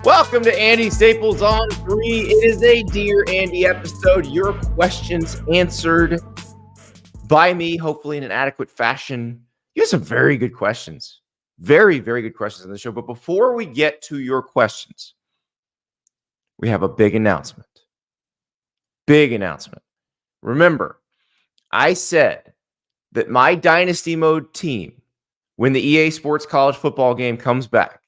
Welcome to Andy Staples on 3. It is a Dear Andy episode. Your questions answered by me, hopefully in an adequate fashion. You have some very good questions. Very, very good questions on the show. But before we get to your questions, we have a big announcement. Big announcement. Remember, I said that my Dynasty Mode team, when the EA Sports College football game comes back,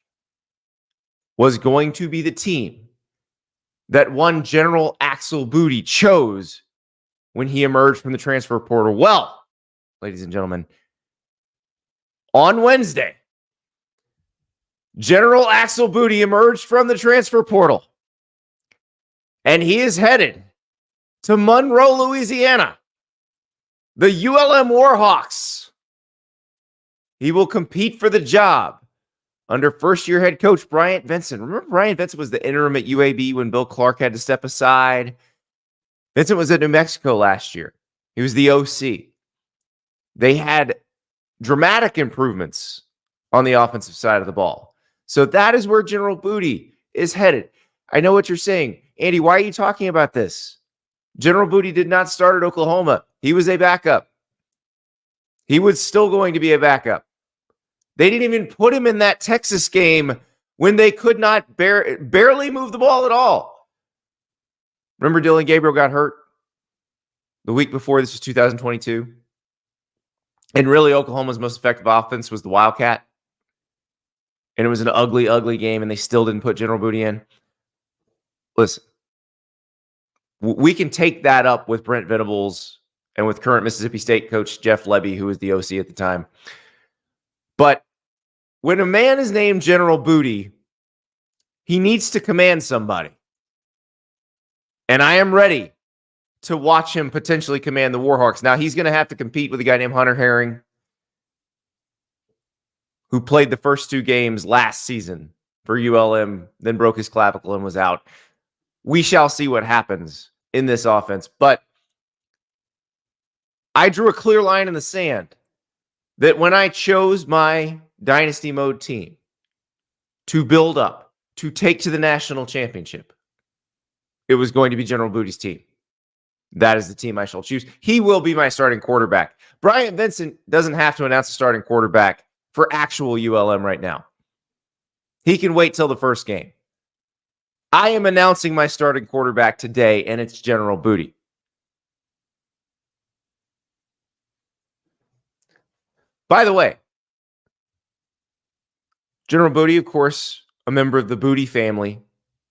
was going to be the team that one General Axel Booty chose when he emerged from the transfer portal. Well, ladies and gentlemen, on Wednesday, General Axel Booty emerged from the transfer portal, and he is headed to Monroe, Louisiana, the ULM Warhawks. He will compete for the job under first-year head coach Bryant Vincent. Remember, Bryant Vincent was the interim at UAB when Bill Clark had to step aside. Vincent was at New Mexico last year. He was the OC. They had dramatic improvements on the offensive side of the ball. So that is where General Booty is headed. I know what you're saying. Andy, why are you talking about this? General Booty did not start at Oklahoma. He was a backup. He was still going to be a backup. They didn't even put him in that Texas game when they could not barely move the ball at all. Remember Dylan Gabriel got hurt the week before? This was 2022. And really, Oklahoma's most effective offense was the Wildcat. And it was an ugly, ugly game, and they still didn't put General Booty in. Listen, we can take that up with Brent Venables and with current Mississippi State coach Jeff Lebby, who was the OC at the time. But when a man is named General Booty, he needs to command somebody. And I am ready to watch him potentially command the Warhawks. Now, he's going to have to compete with a guy named Hunter Herring, who played the first two games last season for ULM, then broke his clavicle and was out. We shall see what happens in this offense. But I drew a clear line in the sand that when I chose my Dynasty Mode team to build up, to take to the national championship, it was going to be General Booty's team. That is the team I shall choose. He will be my starting quarterback. Bryant Vincent doesn't have to announce a starting quarterback for actual ULM right now. He can wait till the first game. I am announcing my starting quarterback today, and it's General Booty. By the way, General Booty, of course, a member of the Booty family,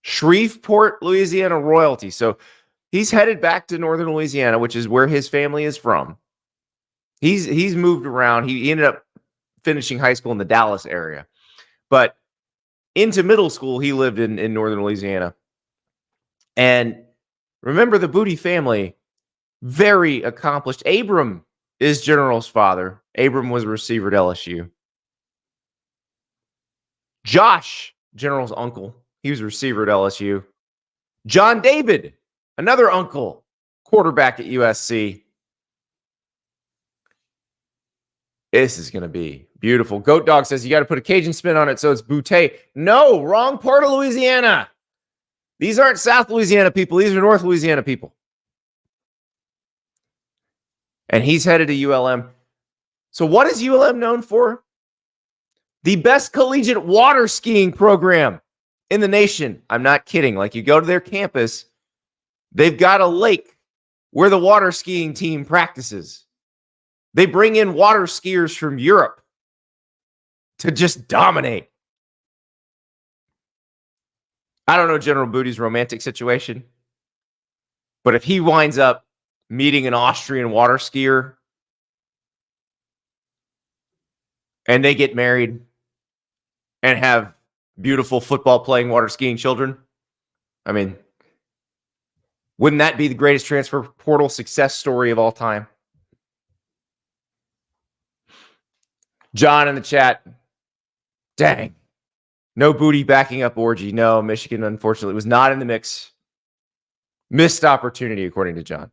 Shreveport, Louisiana royalty. So he's headed back to northern Louisiana, which is where his family is from. He's moved around. He ended up finishing high school in the Dallas area. But into middle school, he lived in northern Louisiana. And remember, the Booty family, very accomplished. Abram is General's father. Abram was a receiver at LSU. Josh, General's uncle, he was a receiver at LSU. John David, another uncle, quarterback at USC. This is going to be beautiful. Goat Dog says you got to put a Cajun spin on it so it's Butte. No, wrong part of Louisiana. These aren't South Louisiana people. These are North Louisiana people. And he's headed to ULM. So what is ULM known for? The best collegiate water skiing program in the nation. I'm not kidding. Like, you go to their campus, they've got a lake where the water skiing team practices. They bring in water skiers from Europe to just dominate. I don't know General Booty's romantic situation, but if he winds up meeting an Austrian water skier and they get married and have beautiful football playing water skiing children, I mean, wouldn't that be the greatest transfer portal success story of all time? John in the chat, dang, no Booty backing up Orgy. No, Michigan, unfortunately, was not in the mix. Missed opportunity, according to John.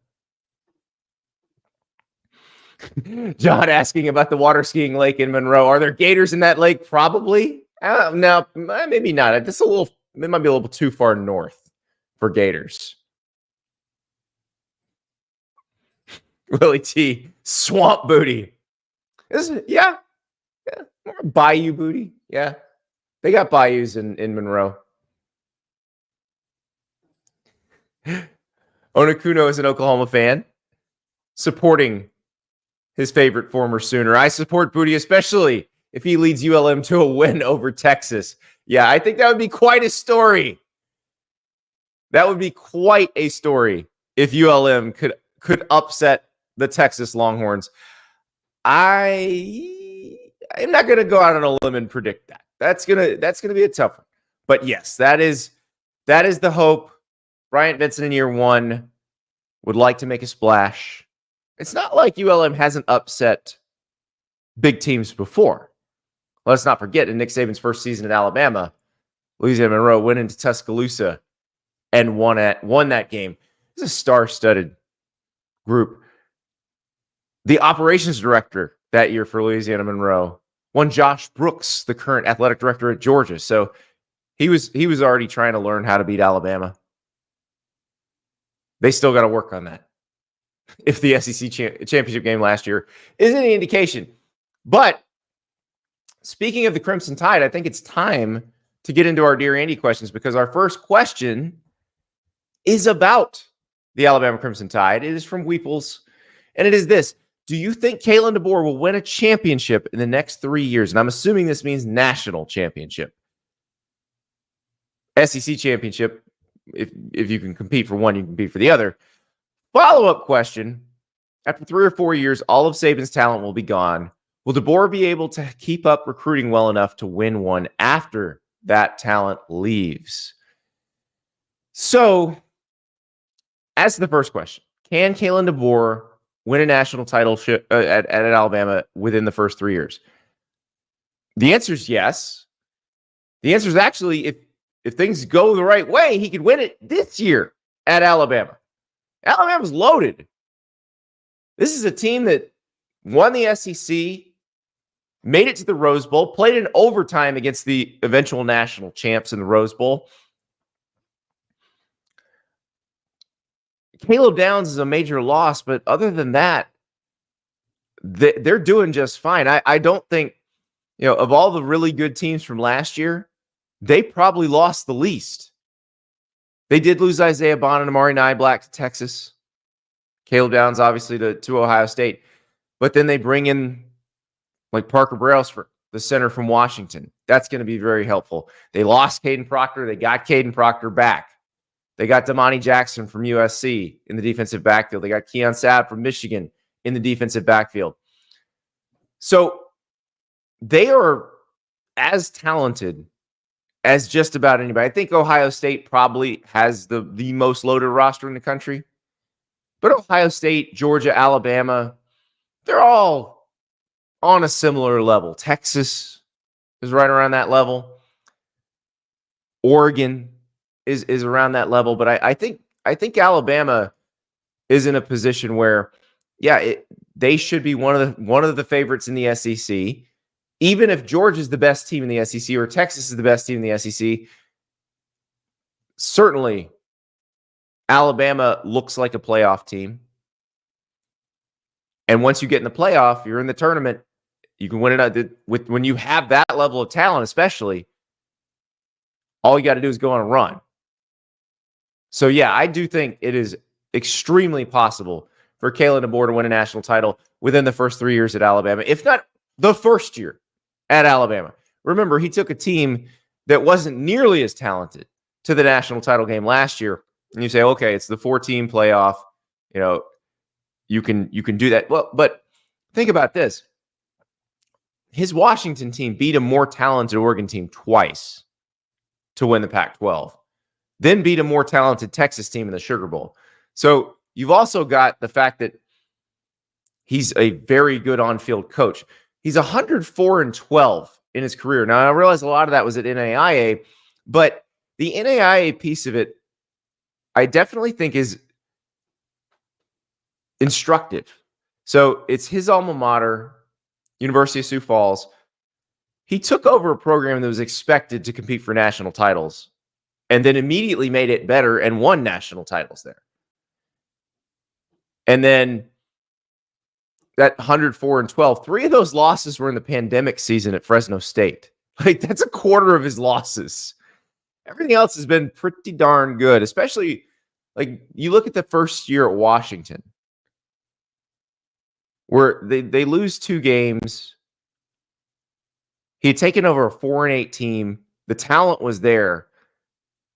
John asking about the water skiing lake in Monroe. Are there gators in that lake? Probably. No, maybe not. It's a little they might be a little too far north for Gators. Willie T, swamp booty. Yeah. Bayou booty. Yeah. They got bayous in Monroe. Onakuno is an Oklahoma fan, supporting his favorite former Sooner. I support Booty, especially if he leads ULM to a win over Texas. Yeah, I think that would be quite a story. That would be quite a story if ULM could upset the Texas Longhorns. I'm not going to go out on a limb and predict that. That's gonna be a tough one. But yes, that is the hope. Bryant Benson in year one would like to make a splash. It's not like ULM hasn't upset big teams before. Let's not forget, in Nick Saban's first season at Alabama, Louisiana Monroe went into Tuscaloosa and won that game. It's a star-studded group. The operations director that year for Louisiana Monroe won Josh Brooks, the current athletic director at Georgia. So he was already trying to learn how to beat Alabama. They still got to work on that. If the SEC championship game last year is any indication. But speaking of the Crimson Tide, I think it's time to get into our Dear Andy questions, because our first question is about the Alabama Crimson Tide. It is from Weeples, and it is this. Do you think Kalen DeBoer will win a championship in the next 3 years? And I'm assuming this means national championship. SEC championship. If you can compete for one, you can compete for the other. Follow-up question. After 3 or 4 years, all of Saban's talent will be gone. Will DeBoer be able to keep up recruiting well enough to win one after that talent leaves? So, as to the first question, can Kalen DeBoer win a national title at Alabama within the first 3 years? The answer is yes. The answer is actually, if things go the right way, he could win it this year at Alabama. Alabama's loaded. This is a team that won the SEC, made it to the Rose Bowl, played in overtime against the eventual national champs in the Rose Bowl. Caleb Downs is a major loss, but other than that, they're doing just fine. I don't think, of all the really good teams from last year, they probably lost the least. They did lose Isaiah Bond and Amari Niblack to Texas. Caleb Downs, obviously, to Ohio State. But then they bring in like Parker Brailsford, the center from Washington. That's going to be very helpful. They lost Caden Proctor. They got Caden Proctor back. They got Damani Jackson from USC in the defensive backfield. They got Keon Sabb from Michigan in the defensive backfield. So they are as talented as just about anybody. I think Ohio State probably has the most loaded roster in the country. But Ohio State, Georgia, Alabama, they're all on a similar level. Texas is right around that level. Oregon is around that level. But I think Alabama is in a position where, they should be one of the favorites in the SEC. Even if Georgia is the best team in the SEC or Texas is the best team in the SEC, certainly Alabama looks like a playoff team. And once you get in the playoff, you're in the tournament. You can win it when you have that level of talent, especially. All you got to do is go on a run. So, I do think it is extremely possible for Kalen DeBoer to win a national title within the first 3 years at Alabama, if not the first year at Alabama. Remember, he took a team that wasn't nearly as talented to the national title game last year. And you say, okay, it's the 4-team playoff. You can do that. Well, but think about this. His Washington team beat a more talented Oregon team twice to win the Pac-12, then beat a more talented Texas team in the Sugar Bowl. So you've also got the fact that he's a very good on-field coach. He's 104-12 in his career. Now, I realize a lot of that was at NAIA, but the NAIA piece of it, I definitely think is instructive. So it's his alma mater, University of Sioux Falls. He took over a program that was expected to compete for national titles and then immediately made it better and won national titles there. And then that 104-12, 3 of those losses were in the pandemic season at Fresno State. Like, that's a quarter of his losses. Everything else has been pretty darn good, especially like you look at the first year at Washington, where they lose 2 games. He had taken over a 4-8 team. The talent was there,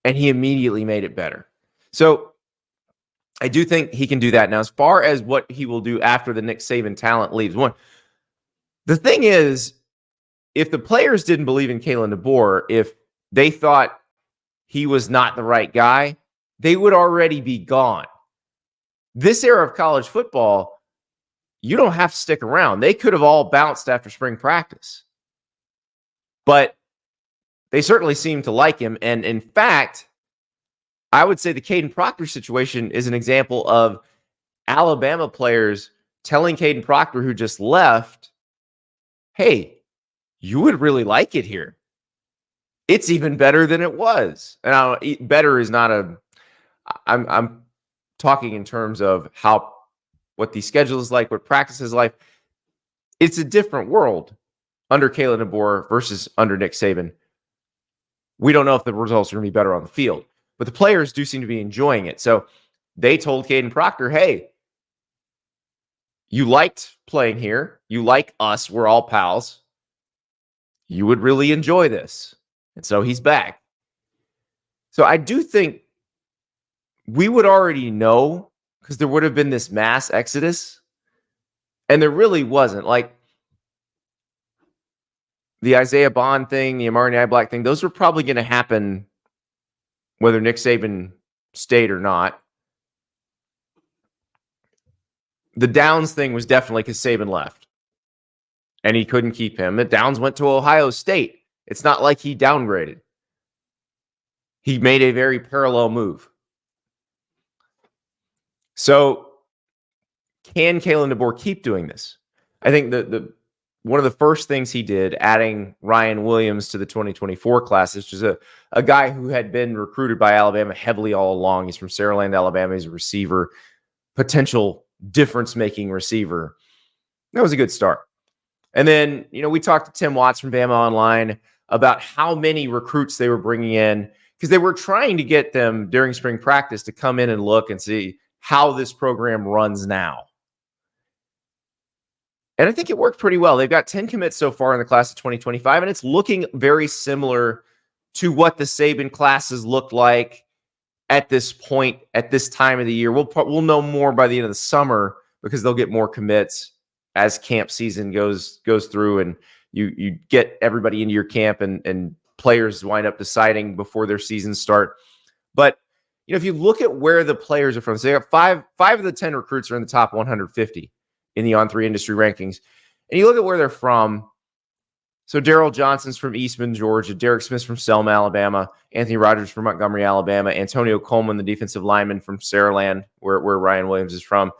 and he immediately made it better. So I do think he can do that. Now, as far as what he will do after the Nick Saban talent leaves, the thing is, if the players didn't believe in Kalen DeBoer, if they thought he was not the right guy, they would already be gone. This era of college football, you don't have to stick around. They could have all bounced after spring practice. But they certainly seem to like him. And in fact, I would say the Caden Proctor situation is an example of Alabama players telling Caden Proctor, who just left, hey, you would really like it here. It's even better than it was. And better is not I'm talking in terms of what the schedule is like, what practice is like. It's a different world under Kalen DeBoer versus under Nick Saban. We don't know if the results are going to be better on the field, but the players do seem to be enjoying it. So they told Caden Proctor, hey, you liked playing here. You like us. We're all pals. You would really enjoy this. And so he's back. So I do think we would already know, because there would have been this mass exodus, and there really wasn't. Like the Isaiah Bond thing, the Amari Niblack thing, those were probably going to happen whether Nick Saban stayed or not. The Downs thing was definitely because Saban left, and he couldn't keep him. And Downs went to Ohio State. It's not like he downgraded. He made a very parallel move. So can Kalen DeBoer keep doing this? I think the one of the first things he did, adding Ryan Williams to the 2024 class, is just a guy who had been recruited by Alabama heavily all along. He's from Saraland, Alabama. He's a receiver, potential difference-making receiver. That was a good start. And then, we talked to Tim Watts from Bama Online about how many recruits they were bringing in, because they were trying to get them during spring practice to come in and look and see how this program runs now. And I think it worked pretty well. They've got 10 commits so far in the class of 2025, and it's looking very similar to what the Saban classes looked like at this point, at this time of the year. We'll know more by the end of the summer, because they'll get more commits as camp season goes through, and you get everybody into your camp, and players wind up deciding before their seasons start. But if you look at where the players are from, so they got five of the 10 recruits are in the top 150 in the On3 industry rankings, and you look at where they're from. So Daryl Johnson's from Eastman, Georgia. Derek Smith's from Selma, Alabama. Anthony Rogers from Montgomery, Alabama. Antonio Coleman, the defensive lineman from Saraland, where Ryan Williams is from.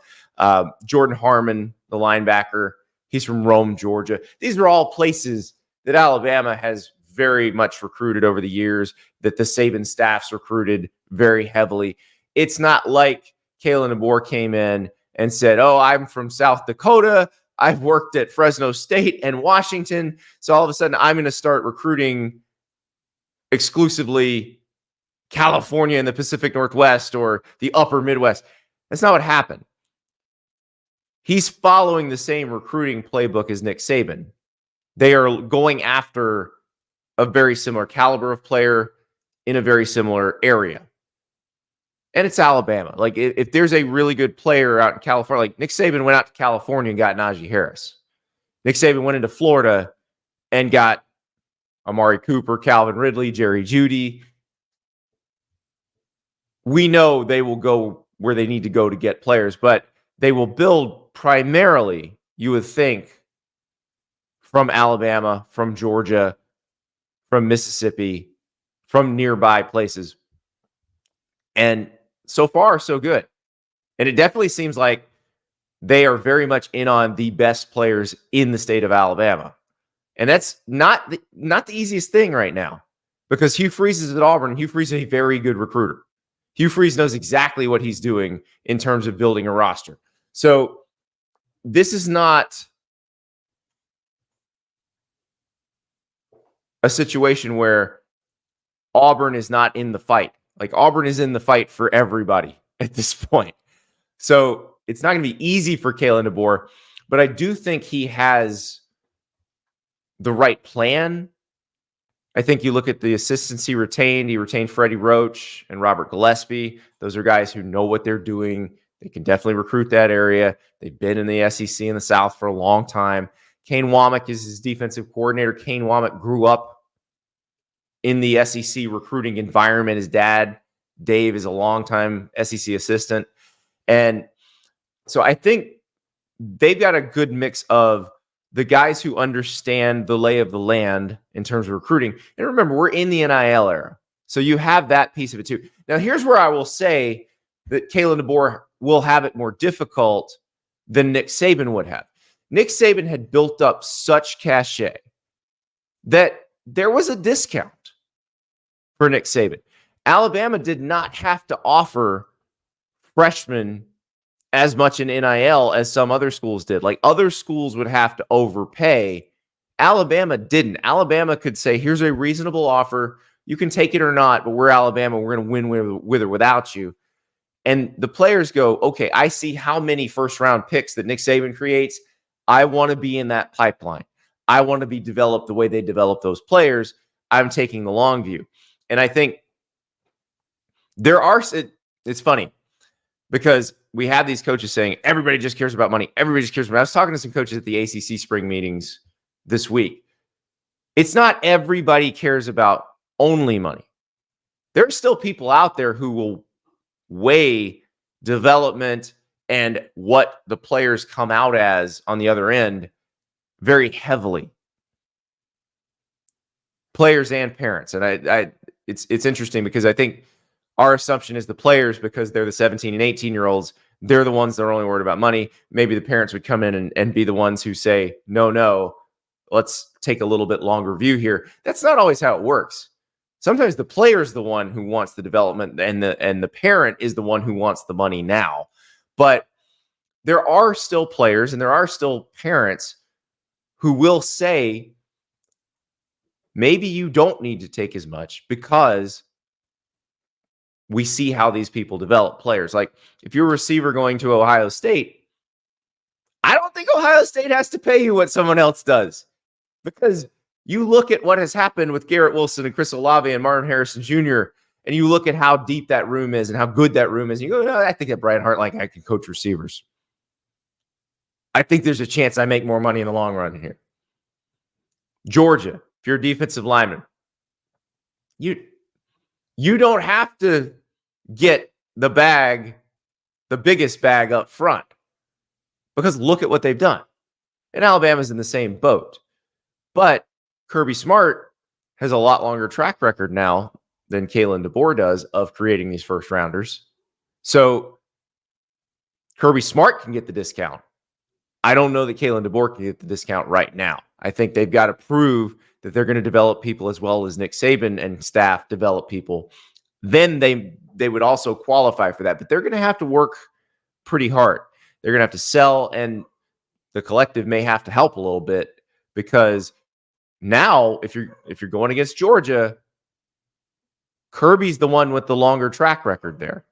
Jordan Harmon, the linebacker, he's from Rome, Georgia. These are all places that Alabama has very much recruited over the years, that the Saban staff's recruited very heavily. It's not like Kalen DeBoer came in and said, oh, I'm from South Dakota. I've worked at Fresno State and Washington, so all of a sudden I'm going to start recruiting exclusively California and the Pacific Northwest or the upper Midwest. That's not what happened. He's following the same recruiting playbook as Nick Saban. They are going after a very similar caliber of player in a very similar area. And it's Alabama. Like, if there's a really good player out in California, like Nick Saban went out to California and got Najee Harris. Nick Saban went into Florida and got Amari Cooper, Calvin Ridley, Jerry Jeudy. We know they will go where they need to go to get players, but they will build primarily, you would think, from Alabama, from Georgia, from Mississippi, from nearby places. And so far, so good. And it definitely seems like they are very much in on the best players in the state of Alabama. And that's not the easiest thing right now, because Hugh Freeze is at Auburn. Hugh Freeze is a very good recruiter. Hugh Freeze knows exactly what he's doing in terms of building a roster. So this is not a situation where Auburn is not in the fight. Like, Auburn is in the fight for everybody at this point. So it's not going to be easy for Kalen DeBoer, but I do think he has the right plan. I think you look at the assistants he retained. He retained Freddie Roach and Robert Gillespie. Those are guys who know what they're doing. They can definitely recruit that area. They've been in the SEC in the South for a long time. Kane Womack is his defensive coordinator. Kane Womack grew up in the SEC recruiting environment. His dad, Dave, is a longtime SEC assistant. And so I think they've got a good mix of the guys who understand the lay of the land in terms of recruiting. And remember, we're in the NIL era. So you have that piece of it too. Now, here's where I will say that Kalen DeBoer will have it more difficult than Nick Saban would have. Nick Saban had built up such cachet that there was a discount for Nick Saban. Alabama did not have to offer freshmen as much in NIL as some other schools did. Like, other schools would have to overpay. Alabama didn't. Alabama could say, here's a reasonable offer. You can take it or not, but we're Alabama. We're going to win with or without you. And the players go, okay, I see how many first-round picks that Nick Saban creates. I want to be in that pipeline. I want to be developed the way they develop those players. I'm taking the long view. And I think it's funny because we have these coaches saying, everybody just cares about money. Everybody just cares about money. I was talking to some coaches at the ACC spring meetings this week. It's not everybody cares about only money. There are still people out there who will weigh development and what the players come out as on the other end very heavily. Players and parents. And it's interesting because I think our assumption is the players, because they're the 17 and 18-year-olds, they're the ones that are only worried about money. Maybe the parents would come in and be the ones who say, no, let's take a little bit longer view here. That's not always how it works. Sometimes the player is the one who wants the development, and the parent is the one who wants the money now. But there are still players and there are still parents who will say, maybe you don't need to take as much because we see how these people develop players. Like, if you're a receiver going to Ohio State, I don't think Ohio State has to pay you what someone else does, because you look at what has happened with Garrett Wilson and Chris Olave and Marvin Harrison Jr., and you look at how deep that room is and how good that room is. And you go, no, I think that Brian Hartline guy can coach receivers. I think there's a chance I make more money in the long run here. Georgia, if you're a defensive lineman, you don't have to get the biggest bag up front, because look at what they've done. And Alabama's in the same boat. But Kirby Smart has a lot longer track record now than Kalen DeBoer does of creating these first rounders. So Kirby Smart can get the discount. I don't know that Kalen DeBoer can get the discount right now. I think they've got to prove that they're going to develop people as well as Nick Saban and staff develop people. Then they would also qualify for that. But they're going to have to work pretty hard. They're going to have to sell, and the collective may have to help a little bit, because now if you're going against Georgia, Kirby's the one with the longer track record there.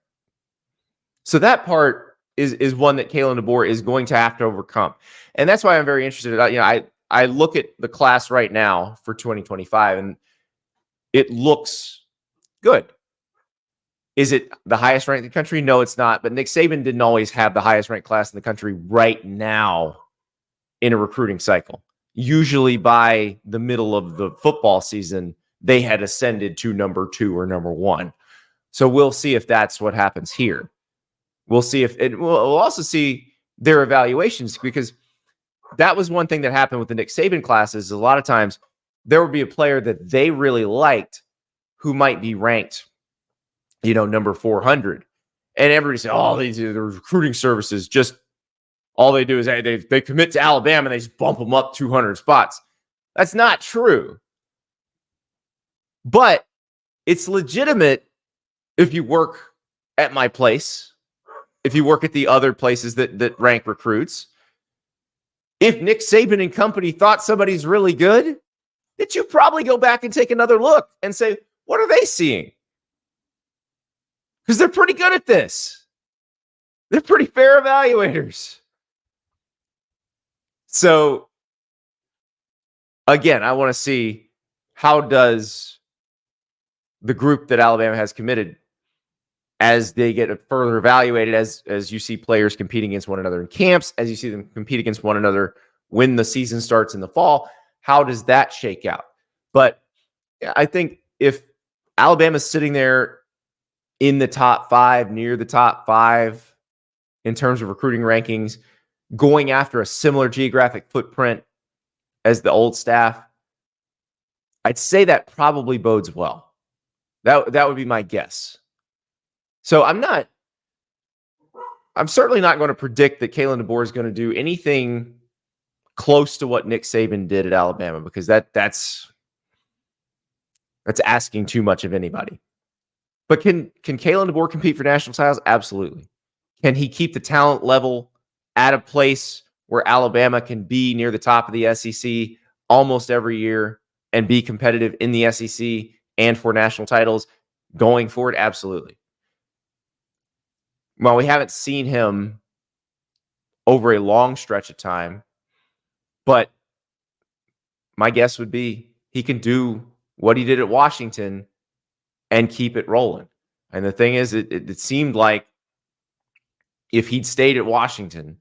So that part is one that Kalen DeBoer is going to have to overcome. And that's why I'm very interested. I look at the class right now for 2025, and it looks good. Is it the highest ranked in the country? No, it's not. But Nick Saban didn't always have the highest ranked class in the country right now in a recruiting cycle. Usually by the middle of the football season, they had ascended to number 2 or number 1. So we'll see if that's what happens here. We'll see if it. We'll also see their evaluations, because that was one thing that happened with the Nick Saban classes. A lot of times there would be a player that they really liked who might be ranked, number 400. And everybody said, oh, the recruiting services, just all they do is they commit to Alabama and they just bump them up 200 spots. That's not true. But it's legitimate if you work at my place, if you work at the other places that rank recruits. If Nick Saban and company thought somebody's really good, that you probably go back and take another look and say, what are they seeing? Because they're pretty good at this. They're pretty fair evaluators. So, again, I want to see how does the group that Alabama has committed, as they get further evaluated, as you see players competing against one another in camps, as you see them compete against one another when the season starts in the fall, how does that shake out? But I think if Alabama's sitting there in the top 5, near the top 5 in terms of recruiting rankings, going after a similar geographic footprint as the old staff, I'd say that probably bodes well. That would be my guess. So I'm certainly not going to predict that Kalen DeBoer is going to do anything close to what Nick Saban did at Alabama, because that's asking too much of anybody. But can Kalen DeBoer compete for national titles? Absolutely. Can he keep the talent level at a place where Alabama can be near the top of the SEC almost every year and be competitive in the SEC and for national titles going forward? Absolutely. Well, we haven't seen him over a long stretch of time, but my guess would be he can do what he did at Washington and keep it rolling. And the thing is, it seemed like if he'd stayed at Washington,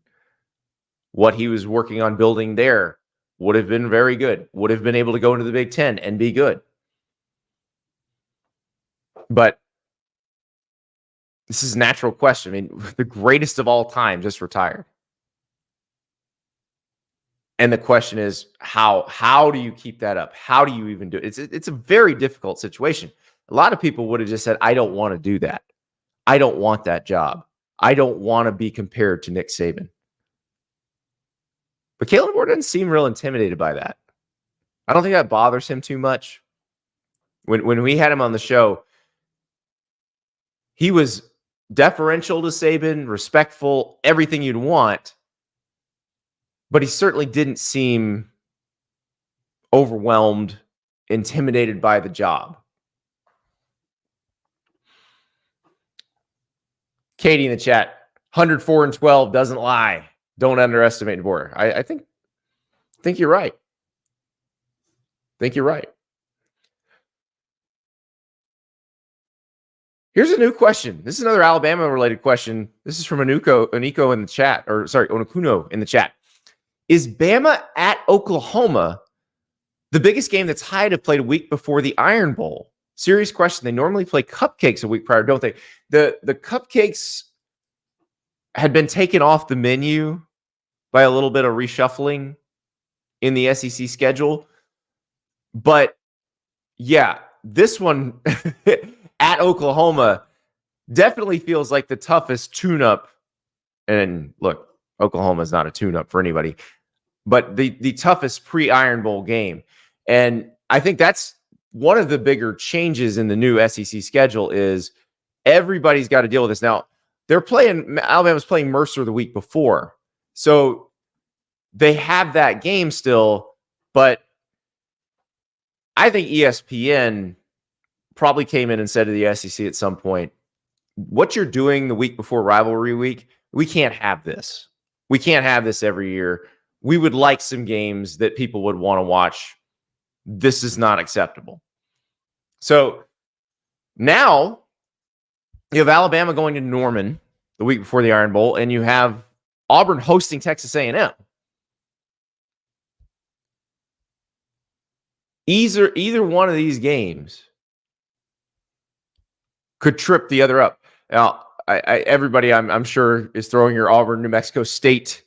what he was working on building there would have been very good, would have been able to go into the Big Ten and be good. But this is a natural question. I mean, the greatest of all time just retired. And the question is, how do you keep that up? How do you even do it? It's a very difficult situation. A lot of people would have just said, I don't want to do that. I don't want that job. I don't want to be compared to Nick Saban. But Kalen DeBoer doesn't seem real intimidated by that. I don't think that bothers him too much. When we had him on the show, he was deferential to Saban, respectful, everything you'd want. But he certainly didn't seem overwhelmed, intimidated by the job. Katie in the chat, 104-12 doesn't lie. Don't underestimate DeBoer. I think you're right. Here's a new question. This is another Alabama-related question. This is from Oniko in the chat, or sorry, Onokuno in the chat. Is Bama at Oklahoma the biggest game that's Tide have played a week before the Iron Bowl? Serious question. They normally play cupcakes a week prior, don't they? The cupcakes had been taken off the menu by a little bit of reshuffling in the SEC schedule. But yeah, this one at Oklahoma definitely feels like the toughest tune-up. And look, Oklahoma is not a tune-up for anybody, but the toughest pre-Iron Bowl game. And I think that's one of the bigger changes in the new SEC schedule is everybody's got to deal with this. Now, Alabama's playing Mercer the week before. So they have that game still, but I think ESPN probably came in and said to the SEC at some point, what you're doing the week before rivalry week, we can't have this. We can't have this every year. We would like some games that people would want to watch. This is not acceptable. So now you have Alabama going to Norman the week before the Iron Bowl, and you have Auburn hosting Texas A&M. Either one of these games could trip the other up. Now, everybody, I'm sure, is throwing your Auburn, New Mexico State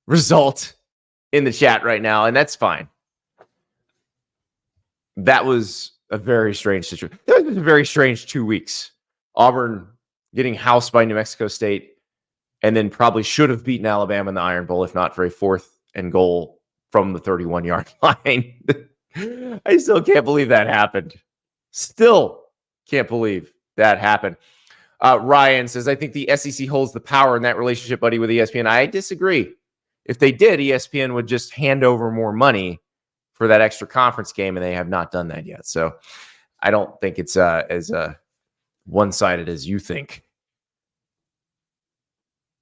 result in the chat right now, and that's fine. That was a very strange situation. That was a very strange 2 weeks. Auburn getting housed by New Mexico State, and then probably should have beaten Alabama in the Iron Bowl if not for a 4th and goal from the 31-yard line. I still can't believe that happened. Still can't believe that happened. Ryan says, I think the SEC holds the power in that relationship, buddy, with ESPN. I disagree. If they did, ESPN would just hand over more money for that extra conference game, and they have not done that yet. So I don't think it's as one-sided as you think.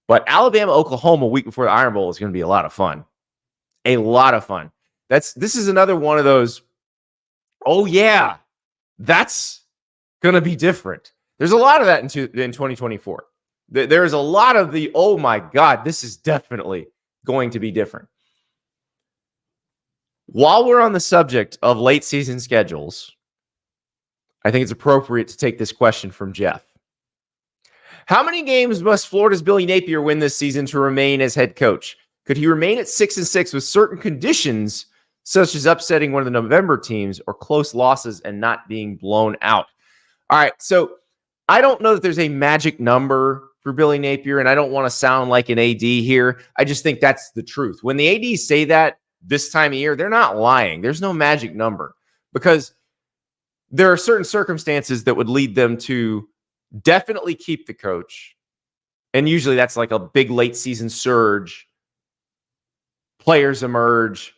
But Alabama, Oklahoma, a week before the Iron Bowl is going to be a lot of fun. A lot of fun. This is another one of those, oh yeah, that's going to be different. There's a lot of that in 2024. There's a lot of the, oh my God, this is definitely going to be different. While we're on the subject of late season schedules, I think it's appropriate to take this question from Jeff. How many games must Florida's Billy Napier win this season to remain as head coach? Could he remain at 6-6 with certain conditions, such as upsetting one of the November teams or close losses and not being blown out? All right, so I don't know that there's a magic number for Billy Napier, and I don't want to sound like an AD here. I just think that's the truth. When the ADs say that this time of year, they're not lying. There's no magic number because there are certain circumstances that would lead them to definitely keep the coach. And usually that's like a big late season surge. Players emerge.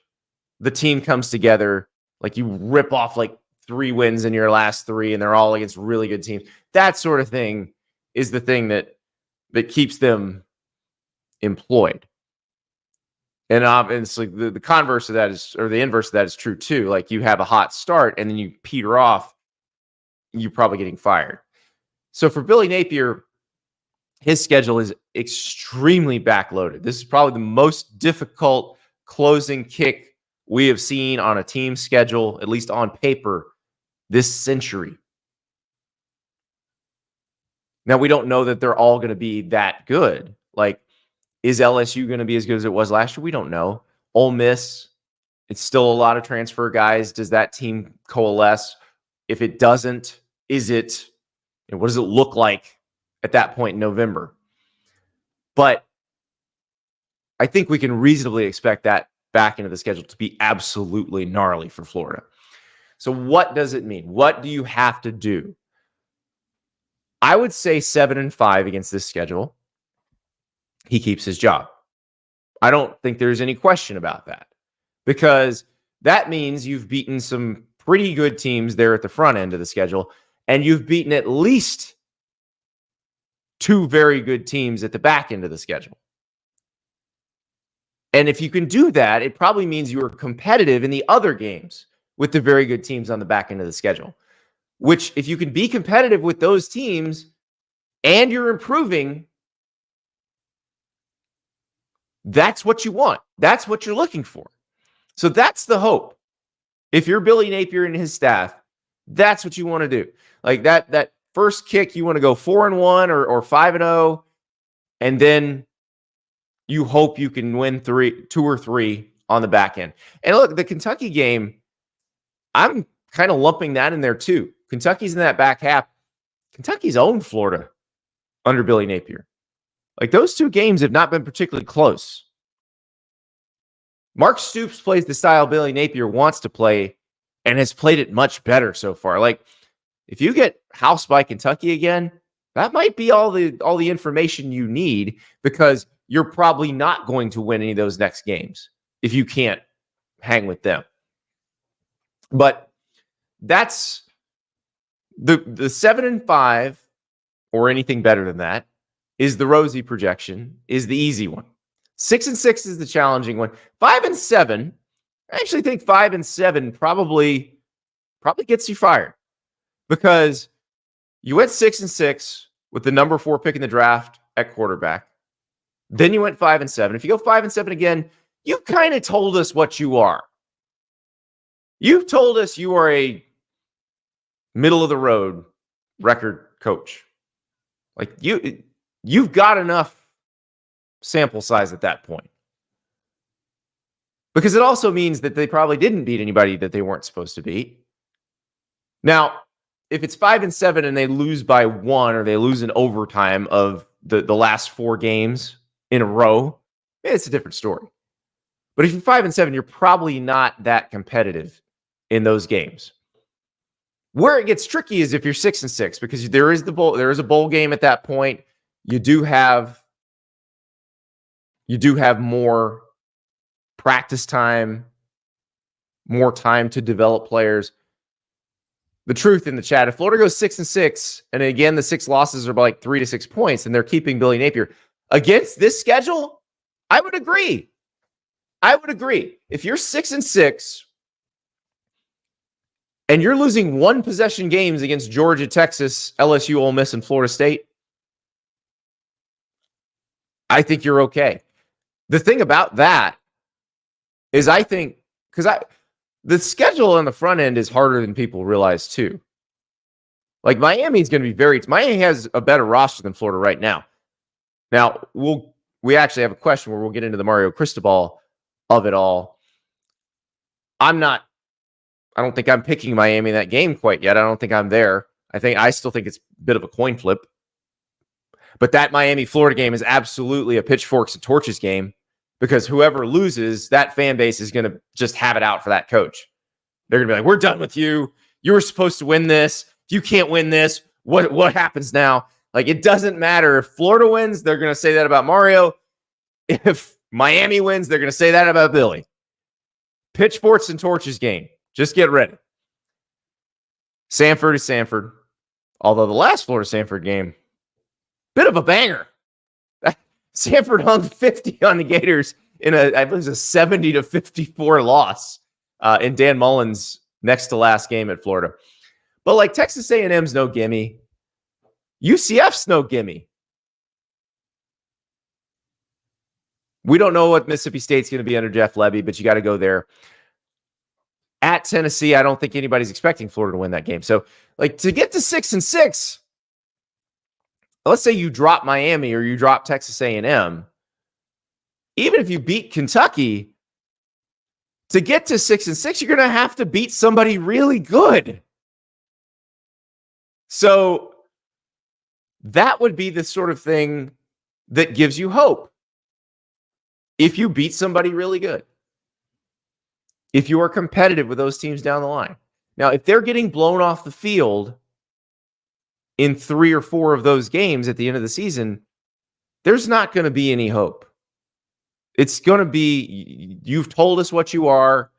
The team comes together. Like you rip off like 3 wins in your last 3 and they're all against really good teams. That sort of thing is the thing that keeps them employed. And obviously the converse of that is, or the inverse of that is true too. Like you have a hot start and then you peter off, you're probably getting fired. So for Billy Napier, his schedule is extremely backloaded. This is probably the most difficult closing kick we have seen on a team schedule, at least on paper, this century. Now, we don't know that they're all going to be that good. Like, is LSU going to be as good as it was last year? We don't know. Ole Miss, it's still a lot of transfer guys. Does that team coalesce? If it doesn't, what does it look like at that point in November? But I think we can reasonably expect that back into the schedule to be absolutely gnarly for Florida. So what does it mean? What do you have to do? I would say 7-5 against this schedule. He keeps his job. I don't think there's any question about that because that means you've beaten some pretty good teams there at the front end of the schedule, and you've beaten at least 2 very good teams at the back end of the schedule. And if you can do that, it probably means you are competitive in the other games with the very good teams on the back end of the schedule, which if you can be competitive with those teams and you're improving, that's what you want. That's what you're looking for. So that's the hope. If you're Billy Napier and his staff, that's what you want to do. Like that first kick, you want to go 4-1 or 5-0, and then you hope you can win 2 or 3 on the back end. And look, the Kentucky game, I'm kind of lumping that in there too. Kentucky's in that back half. Kentucky's owned Florida under Billy Napier. Like those 2 games have not been particularly close. Mark Stoops plays the style Billy Napier wants to play and has played it much better so far. Like if you get housed by Kentucky again, that might be all the information you need because you're probably not going to win any of those next games if you can't hang with them. But that's the 7-5 or anything better than that is the rosy projection, is the easy one. 6-6 is the challenging one. 5-7, I actually think 5-7 probably gets you fired because you went 6-6 with the number 4 pick in the draft at quarterback. Then you went 5-7. If you go 5-7 again, you kind of told us what you are. You've told us you are a middle of the road record coach. Like you've got enough sample size at that point. Because it also means that they probably didn't beat anybody that they weren't supposed to beat. Now, if it's 5-7 and they lose by 1 or they lose in overtime of the last 4 games in a row, it's a different story. But if you're 5-7, you're probably not that competitive in those games. Where it gets tricky is if you're 6-6, because there is a bowl game at that point. You do have more practice time, more time to develop players. The truth in the chat, if Florida goes 6-6, and again, the 6 losses are by like 3 to 6 points, and they're keeping Billy Napier against this schedule, I would agree. If you're 6-6 and you're losing 1 possession games against Georgia, Texas, LSU, Ole Miss, and Florida State, I think you're okay. The thing about that is I think, the schedule on the front end is harder than people realize too. Like Miami's going to be Miami has a better roster than Florida right now. Now, we actually have a question where we'll get into the Mario Cristobal of it all. I don't think I'm picking Miami in that game quite yet. I don't think I'm there. I still think it's a bit of a coin flip. But that Miami-Florida game is absolutely a pitchforks and torches game, because whoever loses, that fan base is going to just have it out for that coach. They're going to be like, we're done with you. You were supposed to win this. If you can't win this, what happens now? Like, it doesn't matter. If Florida wins, they're going to say that about Mario. If Miami wins, they're going to say that about Billy. Pitchforks and torches game. Just get ready. Samford is Samford. Although the last Florida-Samford game, bit of a banger. Samford hung 50 on the Gators in I believe it was a 70-54 loss in Dan Mullen's next to last game at Florida. But like Texas A&M's no gimme. UCF's no gimme. We don't know what Mississippi State's going to be under Jeff Levy, but you got to go there. At Tennessee, I don't think anybody's expecting Florida to win that game. So, like, to get to 6-6, let's say you drop Miami or you drop Texas A&M. Even if you beat Kentucky, to get to 6-6, you're going to have to beat somebody really good. So that would be the sort of thing that gives you hope. If you beat somebody really good. If you are competitive with those teams down the line. Now, if they're getting blown off the field in 3 or 4 of those games at the end of the season, there's not going to be any hope. It's going to be, you've told us what you are.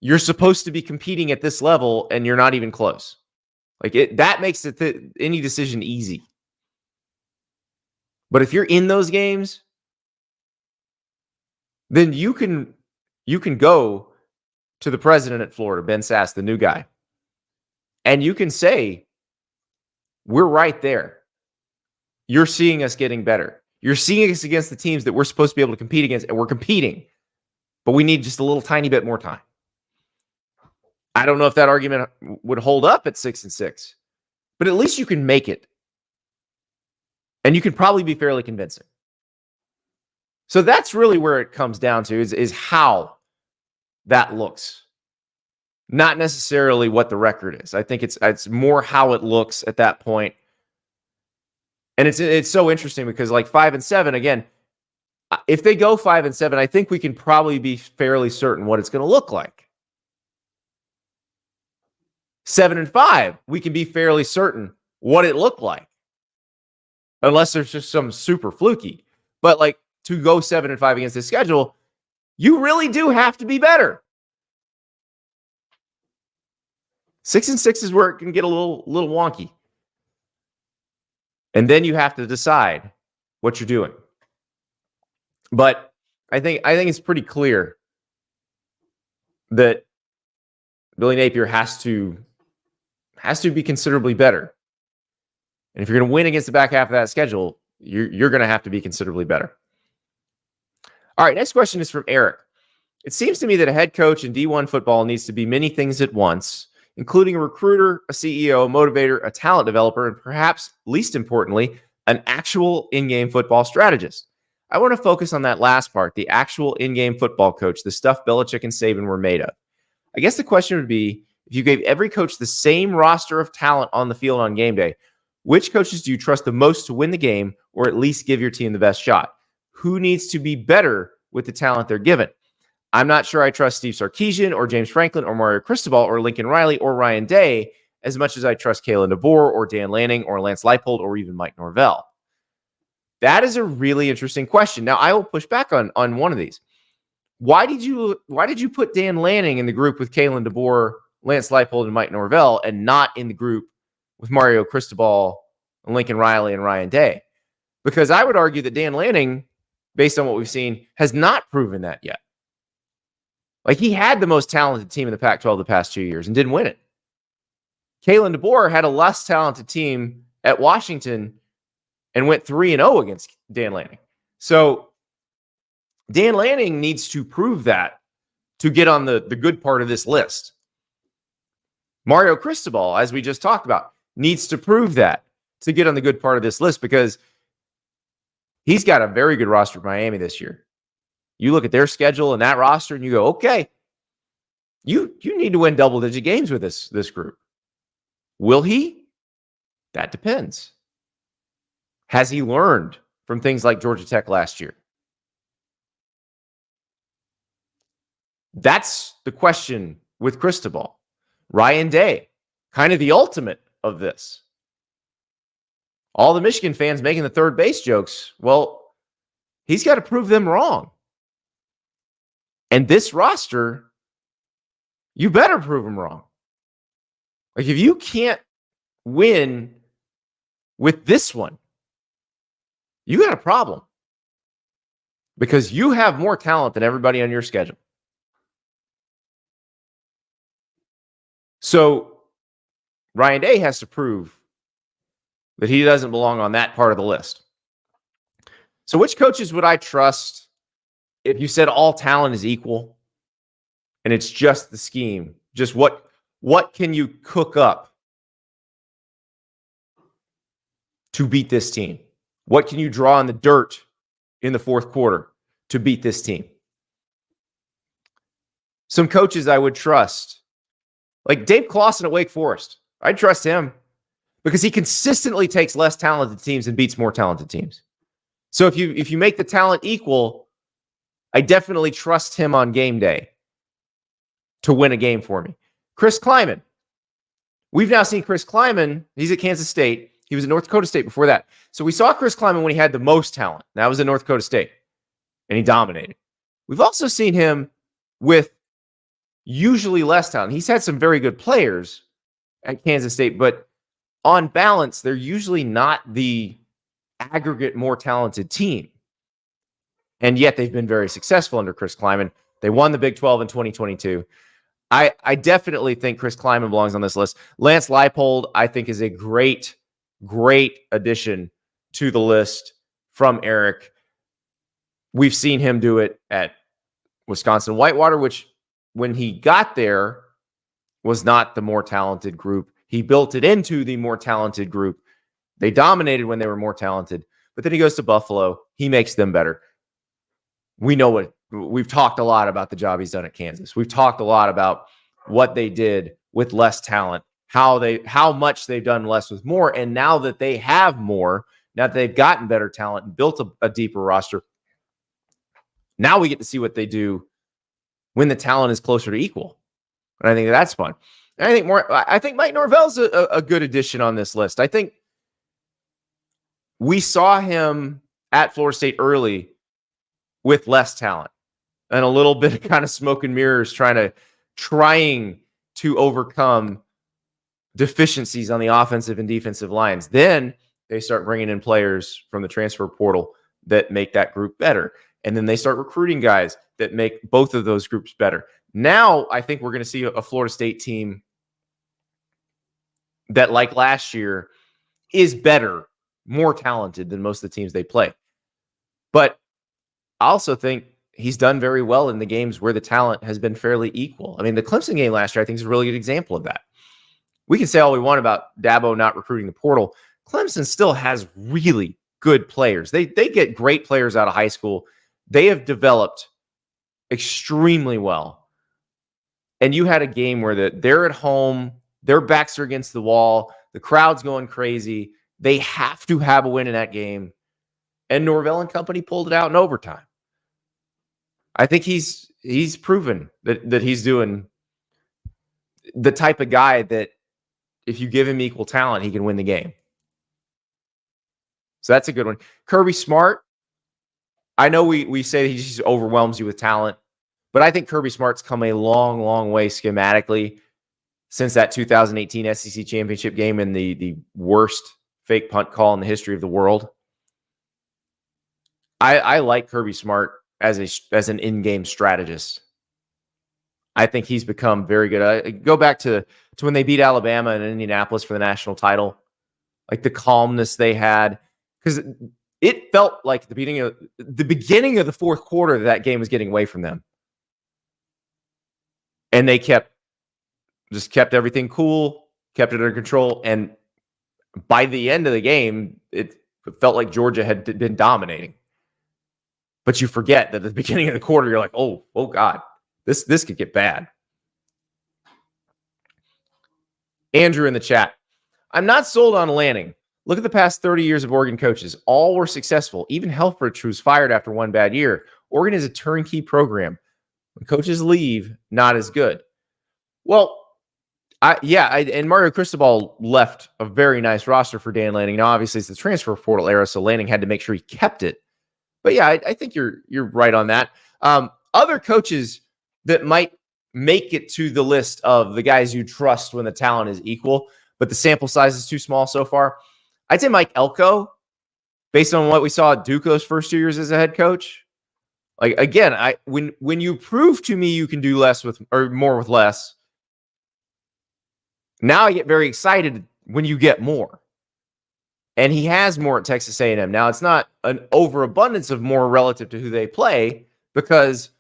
You're supposed to be competing at this level, and you're not even close. Like, that makes any decision easy. But if you're in those games, then you can go to the president at Florida, Ben Sass, the new guy, and you can say, we're right there. You're seeing us getting better. You're seeing us against the teams that we're supposed to be able to compete against, and we're competing, but we need just a little tiny bit more time. I don't know if that argument would hold up at 6-6, but at least you can make it. And you can probably be fairly convincing. So that's really where it comes down to is how that looks. Not necessarily what the record is. I think it's more how it looks at that point. And it's so interesting because like 5-7, again, if they go 5-7, I think we can probably be fairly certain what it's going to look like. 7-5, we can be fairly certain what it looked like. Unless there's just some super fluky. But like to go 7-5 against this schedule, you really do have to be better. 6-6 is where it can get a little wonky. And then you have to decide what you're doing. But I think it's pretty clear that Billy Napier has to be considerably better. And if you're going to win against the back half of that schedule, you're going to have to be considerably better. All right, next question is from Eric. It seems to me that a head coach in D1 football needs to be many things at once, including a recruiter, a CEO, a motivator, a talent developer, and perhaps, least importantly, an actual in-game football strategist. I want to focus on that last part, the actual in-game football coach, the stuff Belichick and Saban were made of. I guess the question would be, if you gave every coach the same roster of talent on the field on game day, which coaches do you trust the most to win the game or at least give your team the best shot? Who needs to be better with the talent they're given? I'm not sure I trust Steve Sarkisian or James Franklin or Mario Cristobal or Lincoln Riley or Ryan Day, as much as I trust Kalen DeBoer or Dan Lanning or Lance Leipold or even Mike Norvell? That is a really interesting question. Now, I will push back on one of these. Why did you put Dan Lanning in the group with Kalen DeBoer, Lance Leipold, and Mike Norvell, and not in the group with Mario Cristobal, Lincoln Riley, and Ryan Day? Because I would argue that Dan Lanning, based on what we've seen, has not proven that yet. Like, he had the most talented team in the Pac-12 the past 2 years and didn't win it. Kalen DeBoer had a less talented team at Washington and went 3-0 against Dan Lanning. So Dan Lanning needs to prove that to get on the good part of this list. Mario Cristobal, as we just talked about, needs to prove that to get on the good part of this list, because he's got a very good roster at Miami this year. You look at their schedule and that roster and you go, okay, you need to win double-digit games with this group. Will he? That depends. Has he learned from things like Georgia Tech last year? That's the question with Cristobal. Ryan Day, kind of the ultimate of this. All the Michigan fans making the third base jokes. Well, he's got to prove them wrong. And this roster, you better prove them wrong. Like, if you can't win with this one, you got a problem. Because you have more talent than everybody on your schedule. So Ryan Day has to prove that he doesn't belong on that part of the list. So which coaches would I trust if you said all talent is equal and it's just the scheme? Just what can you cook up to beat this team? What can you draw in the dirt in the fourth quarter to beat this team? Some coaches I would trust, like Dave Clawson at Wake Forest. I'd trust him because he consistently takes less talented teams and beats more talented teams. So if you make the talent equal, I definitely trust him on game day to win a game for me. Chris Kleiman. We've now seen Chris Kleiman. He's at Kansas State. He was at North Dakota State before that. So we saw Chris Kleiman when he had the most talent. That was at North Dakota State. And he dominated. We've also seen him with usually less talent. He's had some very good players at Kansas State, but on balance, they're usually not the aggregate more talented team. And yet they've been very successful under Chris Kleiman. They won the Big 12 in 2022. I definitely think Chris Kleiman belongs on this list. Lance Leipold, I think, is a great addition to the list from Eric. We've seen him do it at Wisconsin Whitewater, which when he got there was not the more talented group. He built it into the more talented group. They dominated when they were more talented, but then he goes to Buffalo. He makes them better. We know what we've talked a lot about the job he's done at Kansas. We've talked a lot about what they did with less talent, how much they've done less with more. And now that they have more, now that they've gotten better talent and built a deeper roster, now we get to see what they do when the talent is closer to equal. And I think that's fun. And I think Mike Norvell's a good addition on this list. I think we saw him at Florida State early with less talent and a little bit of kind of smoke and mirrors trying to overcome deficiencies on the offensive and defensive lines. Then they start bringing in players from the transfer portal that make that group better. And then they start recruiting guys that make both of those groups better. Now, I think we're going to see a Florida State team that, like last year, is better, more talented than most of the teams they play. But I also think he's done very well in the games where the talent has been fairly equal. I mean, the Clemson game last year, I think, is a really good example of that. We can say all we want about Dabo not recruiting the portal. Clemson still has really good players. They get great players out of high school. They have developed extremely well. And you had a game where they're at home, their backs are against the wall, the crowd's going crazy. They have to have a win in that game. And Norvell and company pulled it out in overtime. I think he's proven that he's doing the type of guy that if you give him equal talent, he can win the game. So that's a good one. Kirby Smart. I know we say he just overwhelms you with talent, but I think Kirby Smart's come a long, long way schematically since that 2018 SEC championship game and the worst fake punt call in the history of the world. I like Kirby Smart as an in-game strategist. I think he's become very good. I go back to when they beat Alabama in Indianapolis for the national title, like the calmness they had, because it felt like the beginning of the fourth quarter that game was getting away from them, and they kept everything cool, kept it under control, and by the end of the game, it felt like Georgia had been dominating. But you forget that at the beginning of the quarter, you're like, oh God, this could get bad. Andrew in the chat. I'm not sold on Lanning. Look at the past 30 years of Oregon coaches. All were successful. Even Helfrich, who was fired after one bad year. Oregon is a turnkey program. When coaches leave, not as good. Well, and Mario Cristobal left a very nice roster for Dan Lanning. Now, obviously, it's the transfer portal era, so Lanning had to make sure he kept it. But yeah, I think you're right on that. Other coaches that might make it to the list of the guys you trust when the talent is equal, but the sample size is too small so far. I'd say Mike Elko, based on what we saw at Duke those first 2 years as a head coach. Like again, when you prove to me you can do less with or more with less, now I get very excited when you get more. And he has more at Texas A&M. Now, it's not an overabundance of more relative to who they play, because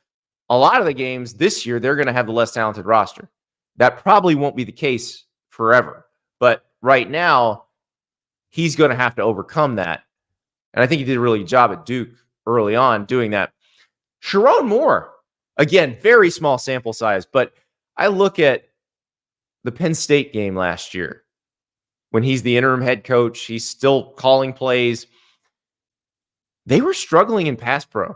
a lot of the games this year, they're going to have the less talented roster. That probably won't be the case forever. But right now, he's going to have to overcome that. And I think he did a really good job at Duke early on doing that. Sharon Moore, again, very small sample size, but I look at the Penn State game last year. When he's the interim head coach, he's still calling plays. They were struggling in pass pro.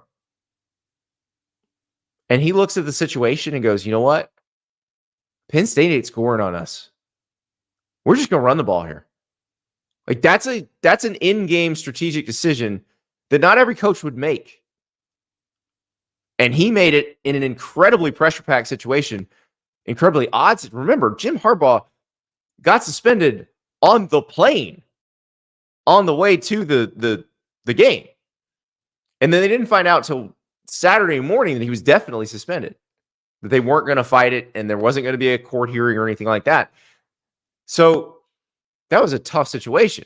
And he looks at the situation and goes, you know what? Penn State ain't scoring on us. We're just going to run the ball here. Like that's an in-game strategic decision that not every coach would make. And he made it in an incredibly pressure-packed situation, incredibly odd. Remember, Jim Harbaugh got suspended on the plane on the way to the game. And then they didn't find out till Saturday morning that he was definitely suspended, that they weren't going to fight it and there wasn't going to be a court hearing or anything like that. So that was a tough situation.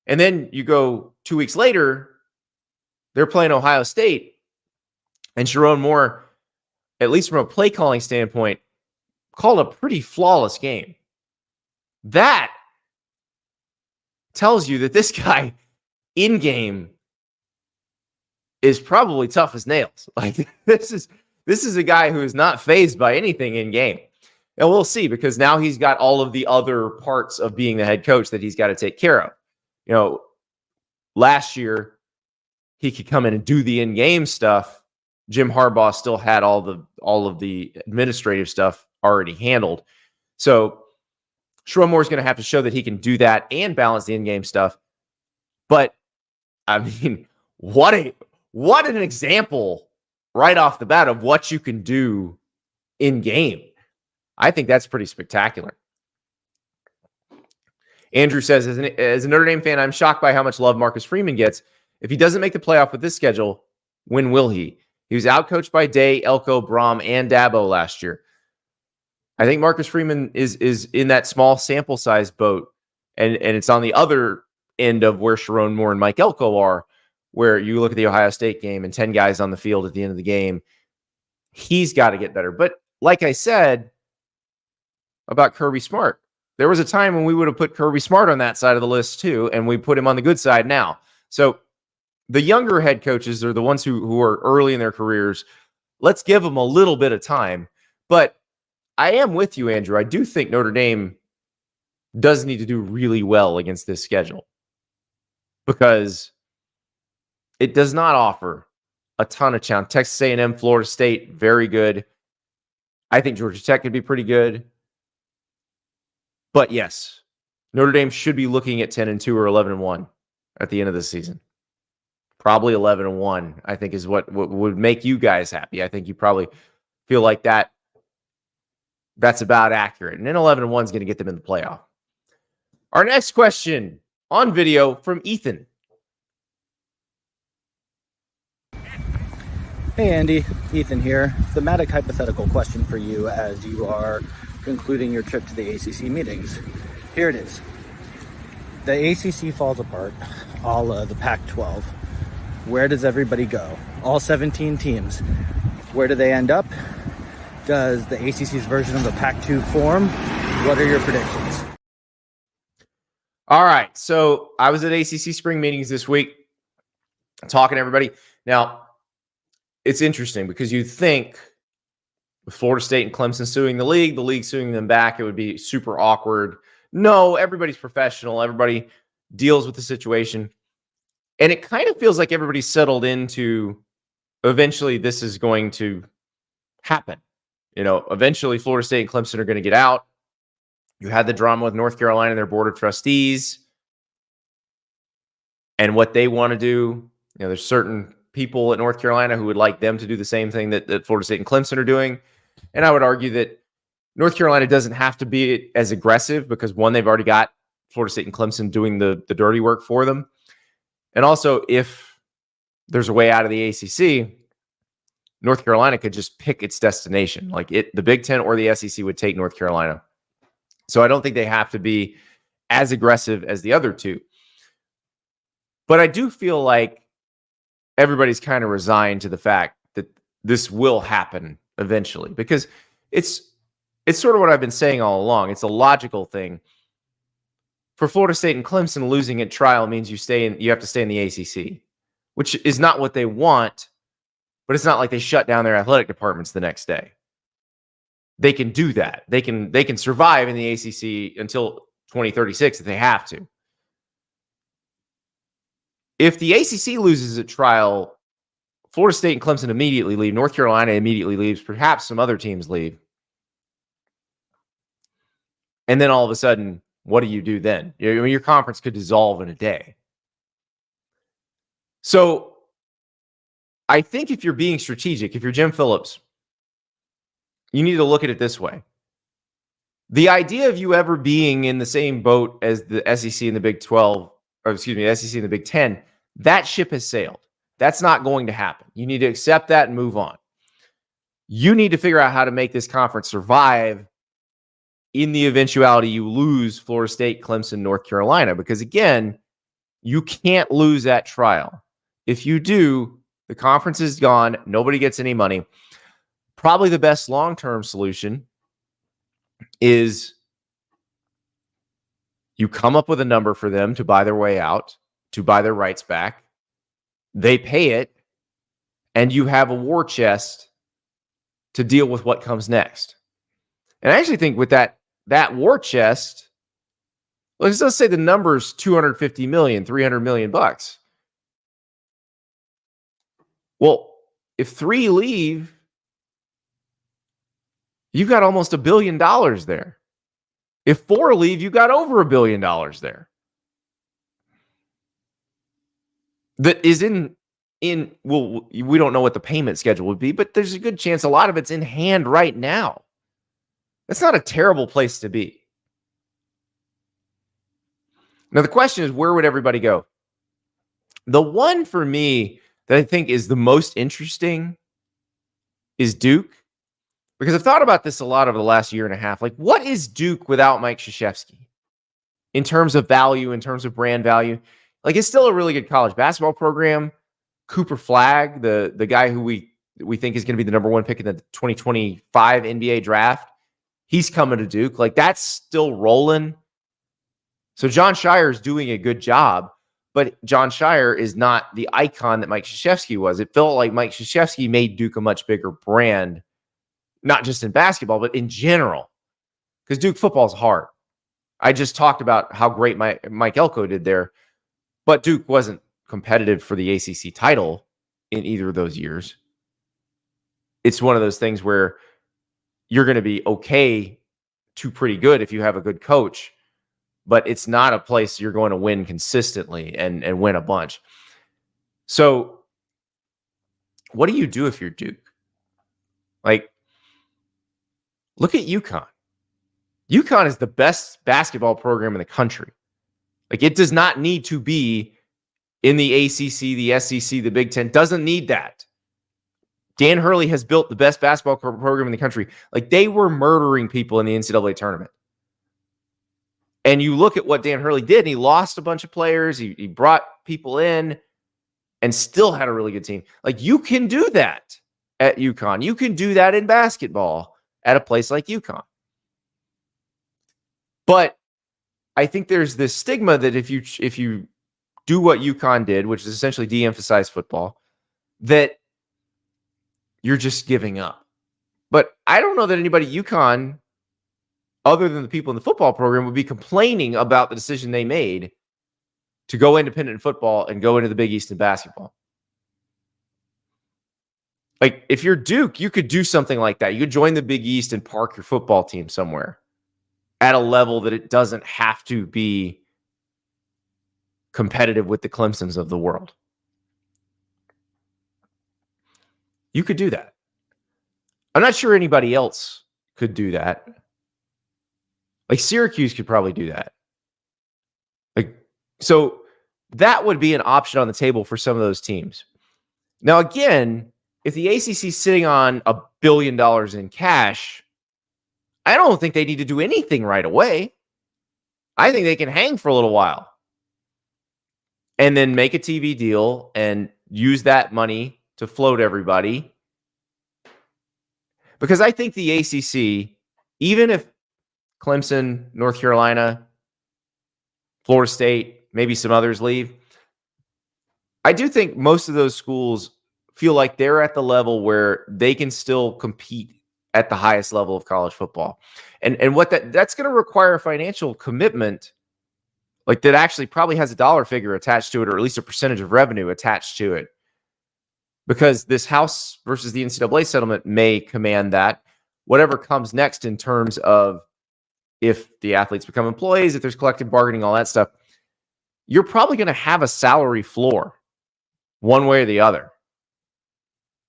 And then you go 2 weeks later, they're playing Ohio State, and Sharon Moore, at least from a play calling standpoint, called a pretty flawless game. That tells you that this guy in game is probably tough as nails. Like this is a guy who is not fazed by anything in game. And we'll see, because now he's got all of the other parts of being the head coach that he's got to take care of. You know, last year he could come in and do the in-game stuff. Jim Harbaugh still had all of the administrative stuff already handled. So Sharon Moore is going to have to show that he can do that and balance the in-game stuff. But I mean, what an example right off the bat of what you can do in game. I think that's pretty spectacular. Andrew says, as a Notre Dame fan, I'm shocked by how much love Marcus Freeman gets. If he doesn't make the playoff with this schedule, when will he? He was outcoached by Day, Elko, Brom, and Dabo last year. I think Marcus Freeman is in that small sample size boat, and it's on the other end of where Sharon Moore and Mike Elko are, where you look at the Ohio State game and 10 guys on the field at the end of the game. He's got to get better. But like I said about Kirby Smart, there was a time when we would have put Kirby Smart on that side of the list too, and we put him on the good side now. So the younger head coaches are the ones who are early in their careers. Let's give them a little bit of time. But I am with you, Andrew. I do think Notre Dame does need to do really well against this schedule, because it does not offer a ton of challenge. Texas A&M, Florida State, very good. I think Georgia Tech could be pretty good. But yes, Notre Dame should be looking at 10-2 or 11-1 at the end of the season. Probably 11-1, I think, is what would make you guys happy. I think you probably feel like that's about accurate. And then 11-1 is going to get them in the playoff. Our next question on video from Ethan. Hey Andy, Ethan here. Thematic hypothetical question for you as you are concluding your trip to the ACC meetings. Here it is. The ACC falls apart, all the Pac-12. Where does everybody go? All 17 teams. Where do they end up? Does the ACC's version of the Pac-2 form? What are your predictions? All right. So I was at ACC spring meetings this week talking to everybody. Now, it's interesting because you think with Florida State and Clemson suing the league suing them back, it would be super awkward. No, everybody's professional. Everybody deals with the situation. And it kind of feels like everybody's settled into eventually this is going to happen. Eventually Florida State and Clemson are going to get out. You had the drama with North Carolina and their board of trustees and what they want to do. There's certain people at North Carolina who would like them to do the same thing that Florida State and Clemson are doing. And I would argue that North Carolina doesn't have to be as aggressive because, one, they've already got Florida State and Clemson doing the dirty work for them. And also, if there's a way out of the ACC, North Carolina could just pick its destination. Like the Big Ten or the SEC would take North Carolina. So I don't think they have to be as aggressive as the other two. But I do feel like everybody's kind of resigned to the fact that this will happen eventually, because it's sort of what I've been saying all along. It's a logical thing. For Florida State and Clemson, losing at trial means you have to stay in the ACC, which is not what they want, but it's not like they shut down their athletic departments the next day. They can do that. They can survive in the ACC until 2036 if they have to. If the ACC loses at trial, Florida State and Clemson immediately leave. North Carolina immediately leaves. Perhaps some other teams leave. And then all of a sudden, what do you do then? Your conference could dissolve in a day. So I think if you're being strategic, if you're Jim Phillips, you need to look at it this way. The idea of you ever being in the same boat as the SEC and the Big 12, the SEC and the Big 10, that ship has sailed. That's not going to happen. You need to accept that and move on. You need to figure out how to make this conference survive in the eventuality you lose Florida State, Clemson, North Carolina, because again, you can't lose that trial. If you do, the conference is gone. Nobody gets any money. Probably the best long-term solution is you come up with a number for them to buy their way out, to buy their rights back. They pay it, and you have a war chest to deal with what comes next. And I actually think with that war chest, let's say the number's $250 million, $300 million bucks. Well, if 3 leave, you've got almost $1 billion there. If 4 leave, you got over $1 billion there. That is well, we don't know what the payment schedule would be, but there's a good chance a lot of it's in hand right now. That's not a terrible place to be. Now, the question is, where would everybody go? The one for me that I think is the most interesting is Duke, because I've thought about this a lot over the last year and a half. Like, what is Duke without Mike Krzyzewski in terms of value, in terms of brand value? Like, it's still a really good college basketball program. Cooper Flagg, the guy who we think is going to be the number 1 pick in the 2025 NBA draft, he's coming to Duke. Like, that's still rolling. So John Shire is doing a good job, but John Shire is not the icon that Mike Krzyzewski was. It felt like Mike Krzyzewski made Duke a much bigger brand, not just in basketball, but in general, because Duke football is hard. I just talked about how great Mike Elko did there, but Duke wasn't competitive for the ACC title in either of those years. It's one of those things where you're going to be okay to pretty good if you have a good coach. but it's not a place you're going to win consistently and win a bunch. So what do you do if you're Duke? Like, look at UConn. UConn is the best basketball program in the country. Like, it does not need to be in the ACC, the SEC, the Big Ten. Doesn't need that. Dan Hurley has built the best basketball program in the country. Like, they were murdering people in the NCAA tournament. And you look at what Dan Hurley did, and he lost a bunch of players. He brought people in and still had a really good team. Like, you can do that at UConn. You can do that in basketball at a place like UConn. But I think there's this stigma that if you do what UConn did, which is essentially de-emphasize football, that you're just giving up. But I don't know that anybody at UConn, other than the people in the football program, would be complaining about the decision they made to go independent in football and go into the Big East in basketball. Like, if you're Duke, you could do something like that. You could join the Big East and park your football team somewhere at a level that it doesn't have to be competitive with the Clemsons of the world. You could do that. I'm not sure anybody else could do that. Like, Syracuse could probably do that. Like, so that would be an option on the table for some of those teams. Now, again, if the ACC is sitting on $1 billion in cash, I don't think they need to do anything right away. I think they can hang for a little while and then make a TV deal and use that money to float everybody. Because I think the ACC, even if Clemson, North Carolina, Florida State, maybe some others leave, I do think most of those schools feel like they're at the level where they can still compete at the highest level of college football. And what that's going to require a financial commitment, like, that actually probably has a dollar figure attached to it, or at least a percentage of revenue attached to it. Because this House versus the NCAA settlement may command that. Whatever comes next in terms of if the athletes become employees, if there's collective bargaining, all that stuff, you're probably going to have a salary floor one way or the other.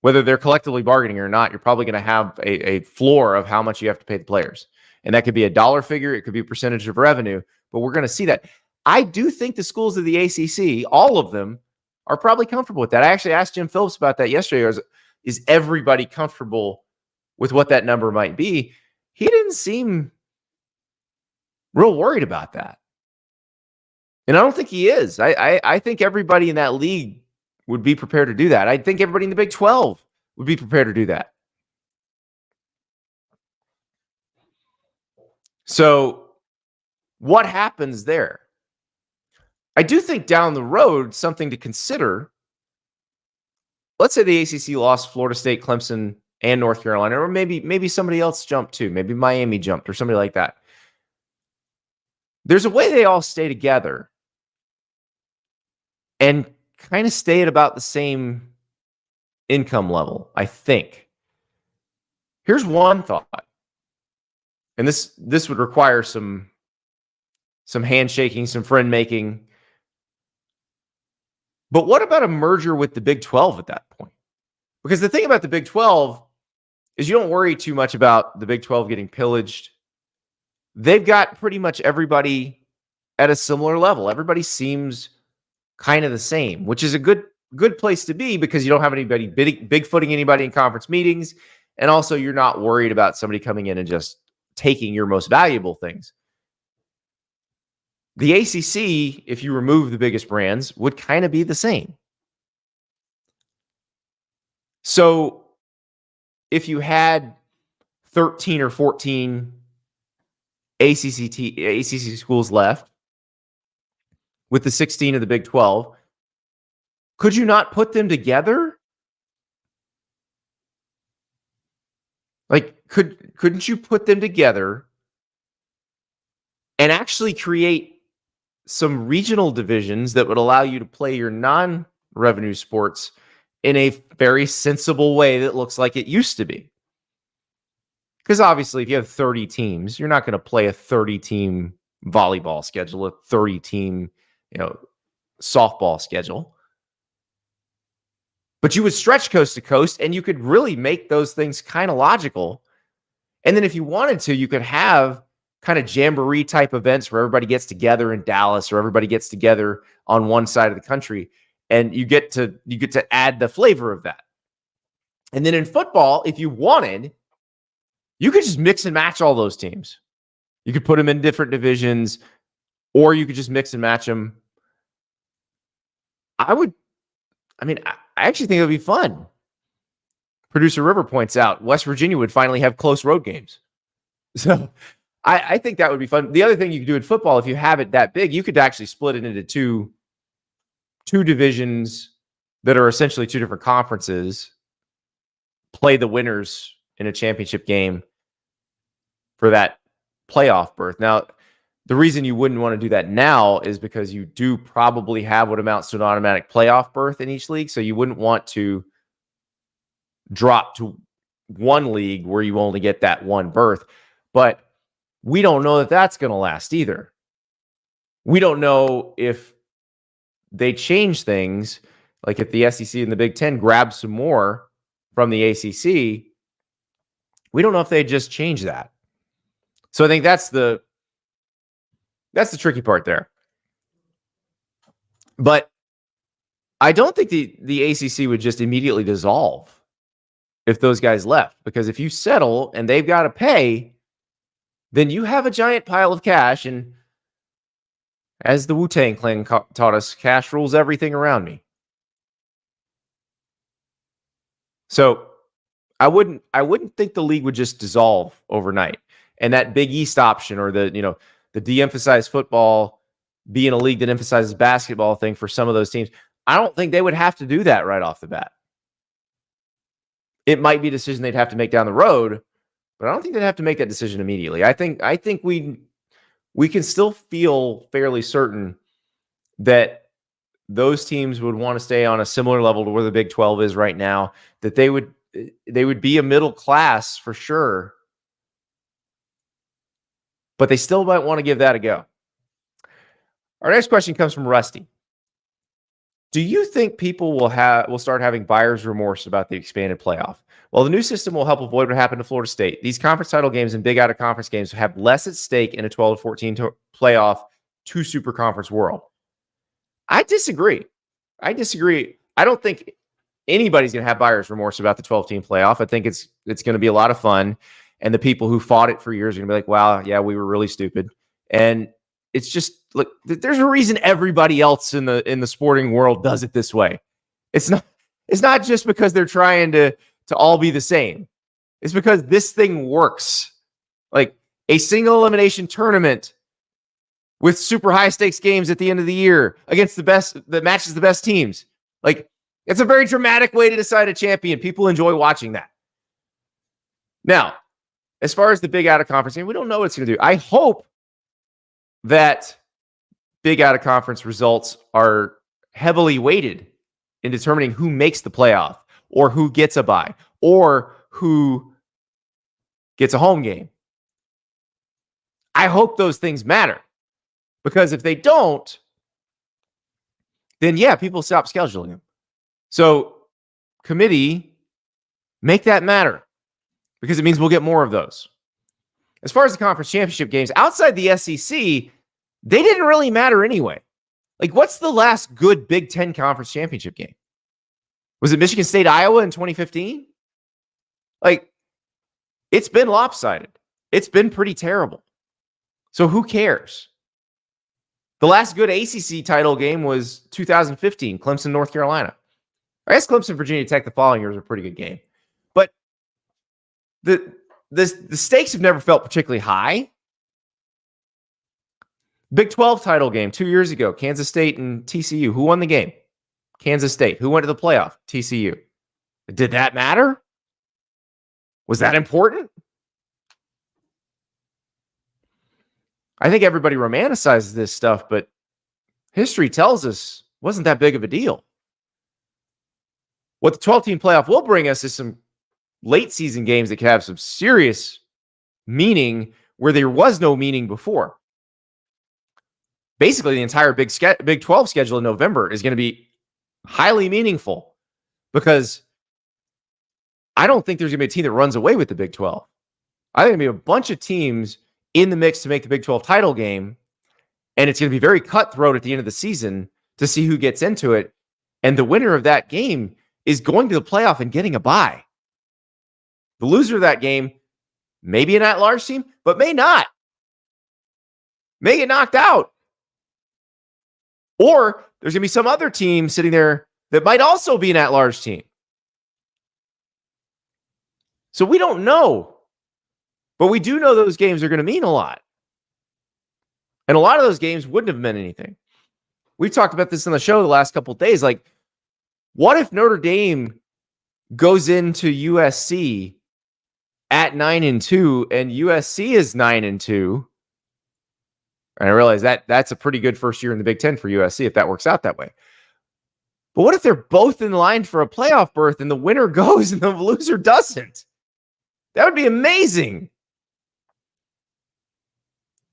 Whether they're collectively bargaining or not, you're probably going to have a floor of how much you have to pay the players. And that could be a dollar figure. It could be a percentage of revenue. But we're going to see that. I do think the schools of the ACC, all of them, are probably comfortable with that. I actually asked Jim Phillips about that yesterday. Is everybody comfortable with what that number might be? He didn't seem real worried about that. And I don't think he is. I think everybody in that league would be prepared to do that. I think everybody in the Big 12 would be prepared to do that. So what happens there? I do think down the road, something to consider. Let's say the ACC lost Florida State, Clemson, and North Carolina, or maybe somebody else jumped too. Maybe Miami jumped or somebody like that. There's a way they all stay together and kind of stay at about the same income level, I think. Here's one thought. And this would require some handshaking, some friend making. But what about a merger with the Big 12 at that point? Because the thing about the Big 12 is you don't worry too much about the Big 12 getting pillaged. They've got pretty much everybody at a similar level. Everybody seems kind of the same, which is a good place to be, because you don't have anybody bigfooting anybody in conference meetings. And also, you're not worried about somebody coming in and just taking your most valuable things. The ACC, if you remove the biggest brands, would kind of be the same. So if you had 13 or 14 ACC schools left with the 16 of the Big 12, could you not put them together? Like, couldn't you put them together and actually create some regional divisions that would allow you to play your non-revenue sports in a very sensible way that looks like it used to be? Because obviously, if you have 30 teams, you're not going to play a 30-team volleyball schedule, a 30-team, softball schedule. But you would stretch coast to coast, and you could really make those things kind of logical. And then if you wanted to, you could have kind of jamboree type events where everybody gets together in Dallas or everybody gets together on one side of the country, and you get to add the flavor of that. And then in football, if you wanted, you could just mix and match all those teams. You could put them in different divisions, or you could just mix and match them. I actually think it would be fun. Producer River points out West Virginia would finally have close road games. So I think that would be fun. The other thing you could do in football, if you have it that big, you could actually split it into two divisions that are essentially two different conferences, play the winners in a championship game for that playoff berth. Now, the reason you wouldn't want to do that now is because you do probably have what amounts to an automatic playoff berth in each league. So you wouldn't want to drop to one league where you only get that one berth. But we don't know that that's going to last either. We don't know if they change things, like if the SEC and the Big Ten grab some more from the ACC. We don't know if they just change that. So I think that's the tricky part there. But I don't think the ACC would just immediately dissolve if those guys left, because if you settle and they've got to pay, then you have a giant pile of cash. And as the Wu-Tang Clan taught us, cash rules everything around me. So I wouldn't think the league would just dissolve overnight. And that Big East option, or the de-emphasized football being a league that emphasizes basketball thing for some of those teams, I don't think they would have to do that right off the bat. It might be a decision they'd have to make down the road, but I don't think they'd have to make that decision immediately. I think we can still feel fairly certain that those teams would want to stay on a similar level to where the Big 12 is right now, that they would be a middle class for sure, but they still might want to give that a go. Our next question comes from Rusty. Do you think people will start having buyer's remorse about the expanded playoff? Well, the new system will help avoid what happened to Florida State. These conference title games and big out-of-conference games have less at stake in a 12-14 playoff two super conference world. I disagree. I don't think anybody's going to have buyer's remorse about the 12-team playoff. I think it's going to be a lot of fun, and the people who fought it for years are going to be like, wow, yeah, we were really stupid. And it's just, look, there's a reason everybody else in the sporting world does it this way. It's not just because they're trying to all be the same. It's because this thing works. Like a single elimination tournament with super high stakes games at the end of the year against the best, that matches the best teams. Like, it's a very dramatic way to decide a champion. People enjoy watching that. Now, as far as the big out of conference game, we don't know what it's going to do. I hope that big out of conference results are heavily weighted in determining who makes the playoff, or who gets a bye, or who gets a home game. I hope those things matter, because if they don't, then yeah, people stop scheduling them. So committee, make that matter, because it means we'll get more of those. As far as the conference championship games, outside the SEC, they didn't really matter anyway. Like, what's the last good Big Ten conference championship game? Was it Michigan State, Iowa in 2015? Like, it's been lopsided. It's been pretty terrible. So who cares? The last good ACC title game was 2015, Clemson, North Carolina. I guess Clemson, Virginia Tech the following year was a pretty good game. But the stakes have never felt particularly high. Big 12 title game 2 years ago, Kansas State and TCU. Who won the game? Kansas State. Who went to the playoff? TCU. Did that matter? Was that important? I think everybody romanticizes this stuff, but history tells us it wasn't that big of a deal. What the 12-team playoff will bring us is some late season games that can have some serious meaning where there was no meaning before. basically the entire Big 12 schedule in November is going to be highly meaningful, because I don't think there's going to be a team that runs away with the Big 12. I think there's going to be a bunch of teams in the mix to make the Big 12 title game, and it's going to be very cutthroat at the end of the season to see who gets into it. And the winner of that game is going to the playoff and getting a bye. The loser of that game may be an at-large team, but may not. May get knocked out. Or there's going to be some other team sitting there that might also be an at-large team. So we don't know. But we do know those games are going to mean a lot. And a lot of those games wouldn't have meant anything. We've talked about this on the show the last couple of days. Like, what if Notre Dame goes into USC at 9-2 and USC is 9-2? And I realize that that's a pretty good first year in the Big Ten for USC if that works out that way. But what if they're both in line for a playoff berth and the winner goes and the loser doesn't? That would be amazing.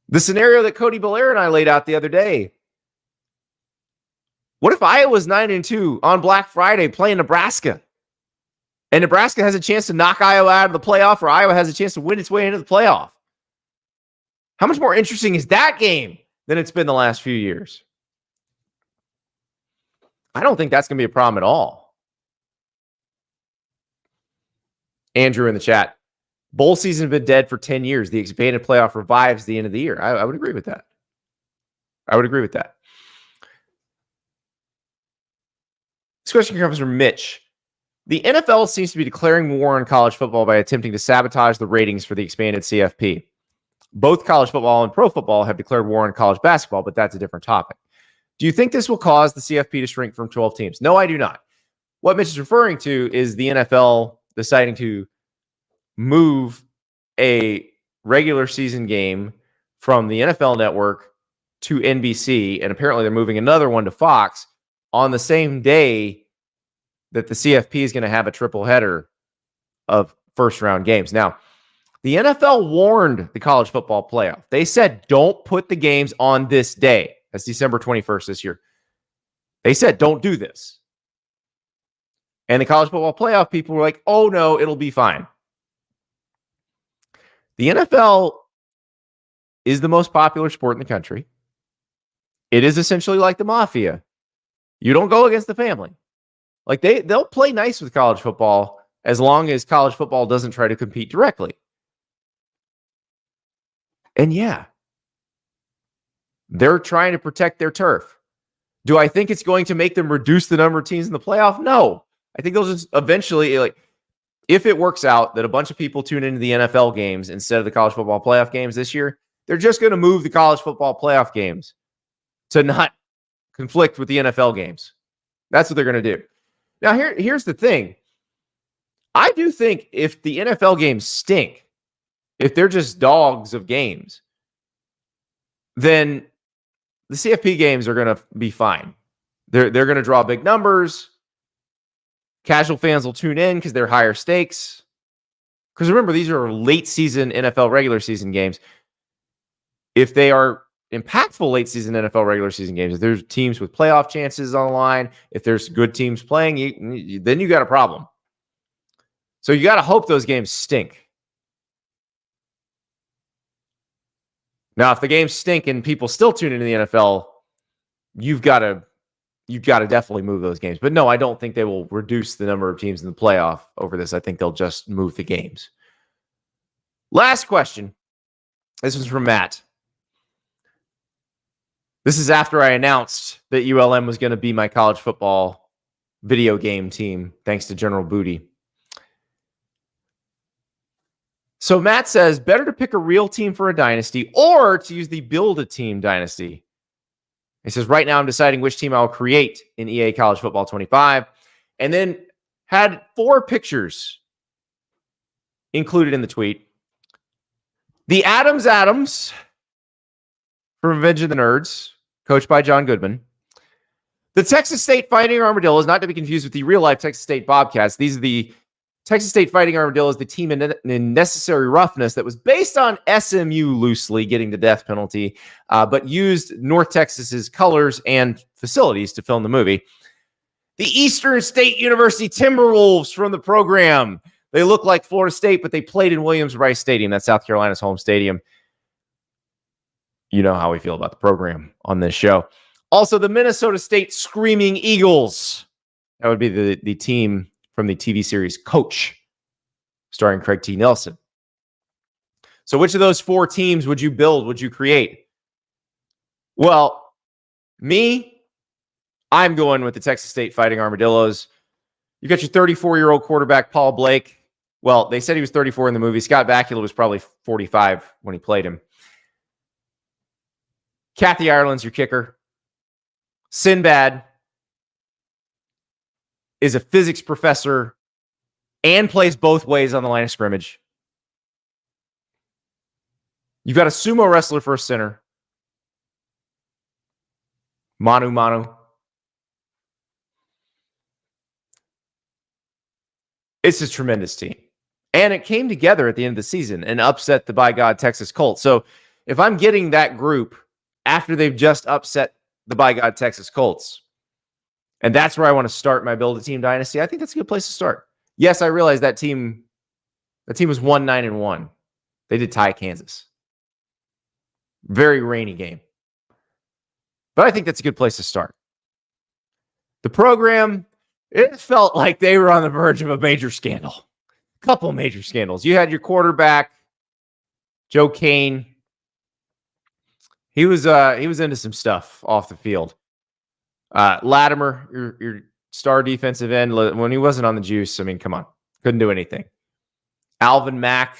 The scenario that Cody Belair and I laid out the other day. What if Iowa's 9-2 on Black Friday playing Nebraska? And Nebraska has a chance to knock Iowa out of the playoff, or Iowa has a chance to win its way into the playoff? How much more interesting is that game than it's been the last few years? I don't think that's going to be a problem at all. Andrew in the chat. Bowl season has been dead for 10 years. The expanded playoff revives the end of the year. I would agree with that. I would agree with that. This question comes from Mitch. The NFL seems to be declaring war on college football by attempting to sabotage the ratings for the expanded CFP. Both college football and pro football have declared war on college basketball, but that's a different topic. Do you think this will cause the CFP to shrink from 12 teams? No, I do not. What Mitch is referring to is the NFL deciding to move a regular season game from the NFL Network to NBC, and apparently they're moving another one to Fox on the same day that the CFP is going to have a triple header of first-round games. Now, the NFL warned the college football playoff. They said, don't put the games on this day. That's December 21st this year. They said, don't do this. And the college football playoff people were like, oh, no, it'll be fine. The NFL is the most popular sport in the country. It is essentially like the mafia. You don't go against the family. Like they'll play nice with college football as long as college football doesn't try to compete directly. And yeah, they're trying to protect their turf. Do I think it's going to make them reduce the number of teams in the playoff? No. I think they'll just eventually, like, if it works out that a bunch of people tune into the NFL games instead of the college football playoff games this year, they're just going to move the college football playoff games to not conflict with the NFL games. That's what they're going to do. Now, here's the thing. I do think if the NFL games stink, if they're just dogs of games, then the CFP games are going to be fine. They're going to draw big numbers. Casual fans will tune in because they're higher stakes. Because remember, these are late season NFL regular season games. If they are impactful late season NFL regular season games, if there's teams with playoff chances on the line, if there's good teams playing, then you got a problem. So you got to hope those games stink. Now, if the games stink and people still tune into the NFL, you've got to definitely move those games. But no, I don't think they will reduce the number of teams in the playoff over this. I think they'll just move the games. Last question. This was from Matt. This is after I announced that ULM was going to be my college football video game team, thanks to General Booty. So Matt says, better to pick a real team for a dynasty or to use the build a team dynasty. He says, right now I'm deciding which team I'll create in EA College Football 25. And then had 4 pictures included in the tweet. The Adams from Revenge of the Nerds, coached by John Goodman. The Texas State Fighting Armadillos, not to be confused with the real-life Texas State Bobcats. These are the Texas State Fighting Armadillos, the team in Necessary Roughness that was based on SMU loosely getting the death penalty, but used North Texas's colors and facilities to film the movie. The Eastern State University Timberwolves from the program. They look like Florida State, but they played in Williams-Brice Stadium. That's South Carolina's home stadium. You know how we feel about the program on this show. Also, the Minnesota State Screaming Eagles. That would be the team from the TV series Coach, starring Craig T. Nelson. So which of those 4 teams would you build, would you create? Well, I'm going with the Texas State Fighting Armadillos. You got your 34-year-old quarterback, Paul Blake. Well, they said he was 34 in the movie. Scott Bakula was probably 45 when he played him. Kathy Ireland's your kicker. Sinbad is a physics professor and plays both ways on the line of scrimmage. You've got a sumo wrestler for a center. Manu Manu. It's a tremendous team. And it came together at the end of the season and upset the by God Texas Colts. So if I'm getting that group after they've just upset the by God Texas Colts, and that's where I want to start my Build a Team Dynasty, I think that's a good place to start. Yes, I realize that team was 1-9-1. They did tie Kansas. Very rainy game. But I think that's a good place to start. The program, it felt like they were on the verge of a major scandal. A couple major scandals. You had your quarterback, Joe Kane. He was into some stuff off the field. Latimer, your star defensive end, when he wasn't on the juice, I mean, come on. Couldn't do anything. Alvin Mack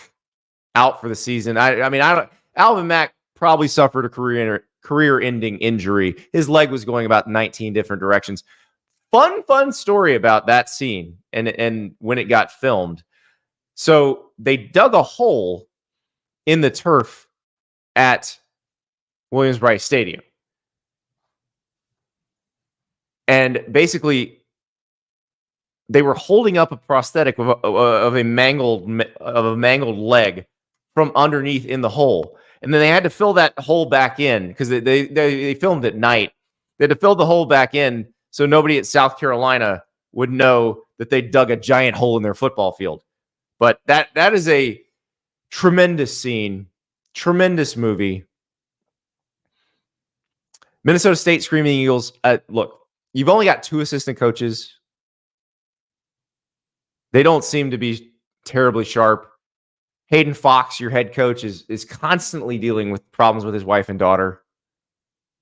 out for the season. Alvin Mack probably suffered a career-ending injury. His leg was going about 19 different directions. Fun story about that scene and when it got filmed. So they dug a hole in the turf at Williams-Brice Stadium. And basically, they were holding up a prosthetic of a mangled leg from underneath in the hole. And then they had to fill that hole back in because they filmed at night. They had to fill the hole back in so nobody at South Carolina would know that they dug a giant hole in their football field. But that is a tremendous scene, tremendous movie. Minnesota State Screaming Eagles. Look, you've only got 2 assistant coaches. They don't seem to be terribly sharp. Hayden Fox, your head coach, is constantly dealing with problems with his wife and daughter.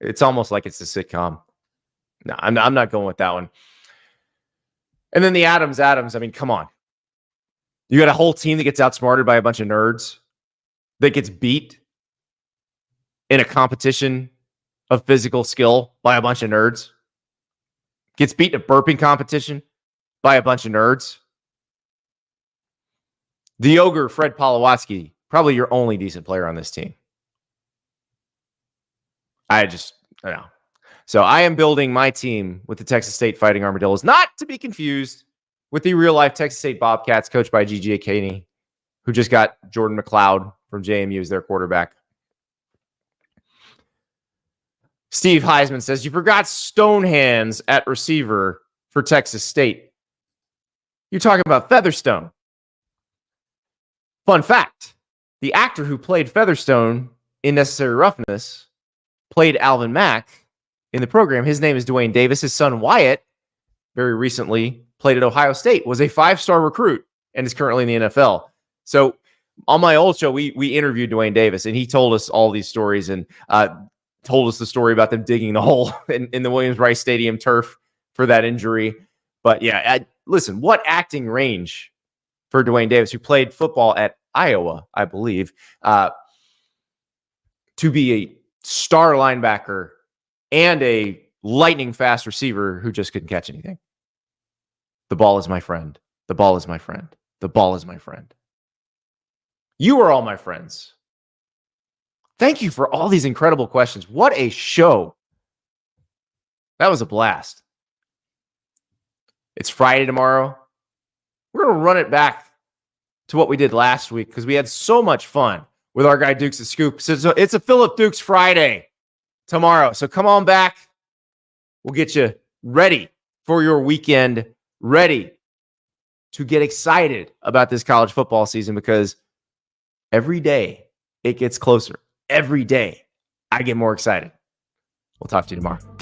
It's almost like it's a sitcom. No, I'm not going with that one. And then the Adams. I mean, come on. You got a whole team that gets outsmarted by a bunch of nerds, that gets beat in a competition of physical skill by a bunch of nerds, gets beat in a burping competition by a bunch of nerds. The ogre, Fred Polowatsky, probably your only decent player on this team. I don't know. So I am building my team with the Texas State Fighting Armadillos, not to be confused with the real-life Texas State Bobcats coached by G.J. Caney, who just got Jordan McLeod from JMU as their quarterback. Steve Heisman says, you forgot Stonehands at receiver for Texas State. You're talking about Featherstone. Fun fact, the actor who played Featherstone in Necessary Roughness played Alvin Mack in the program. His name is Dwayne Davis. His son Wyatt, very recently played at Ohio State, was a 5-star recruit and is currently in the NFL. So on my old show, we interviewed Dwayne Davis, and he told us all these stories and told us the story about them digging the hole in the Williams-Brice Stadium turf for that injury. But yeah, listen, what acting range for Dwayne Davis, who played football at Iowa, I believe, to be a star linebacker and a lightning fast receiver who just couldn't catch anything. The ball is my friend. The ball is my friend. The ball is my friend. You are all my friends. Thank you for all these incredible questions. What a show. That was a blast. It's Friday tomorrow. We're going to run it back to what we did last week because we had so much fun with our guy Dukes' Scoop. So it's a Philip Dukes Friday tomorrow. So come on back. We'll get you ready for your weekend, ready to get excited about this college football season because every day it gets closer. Every day I get more excited. We'll talk to you tomorrow.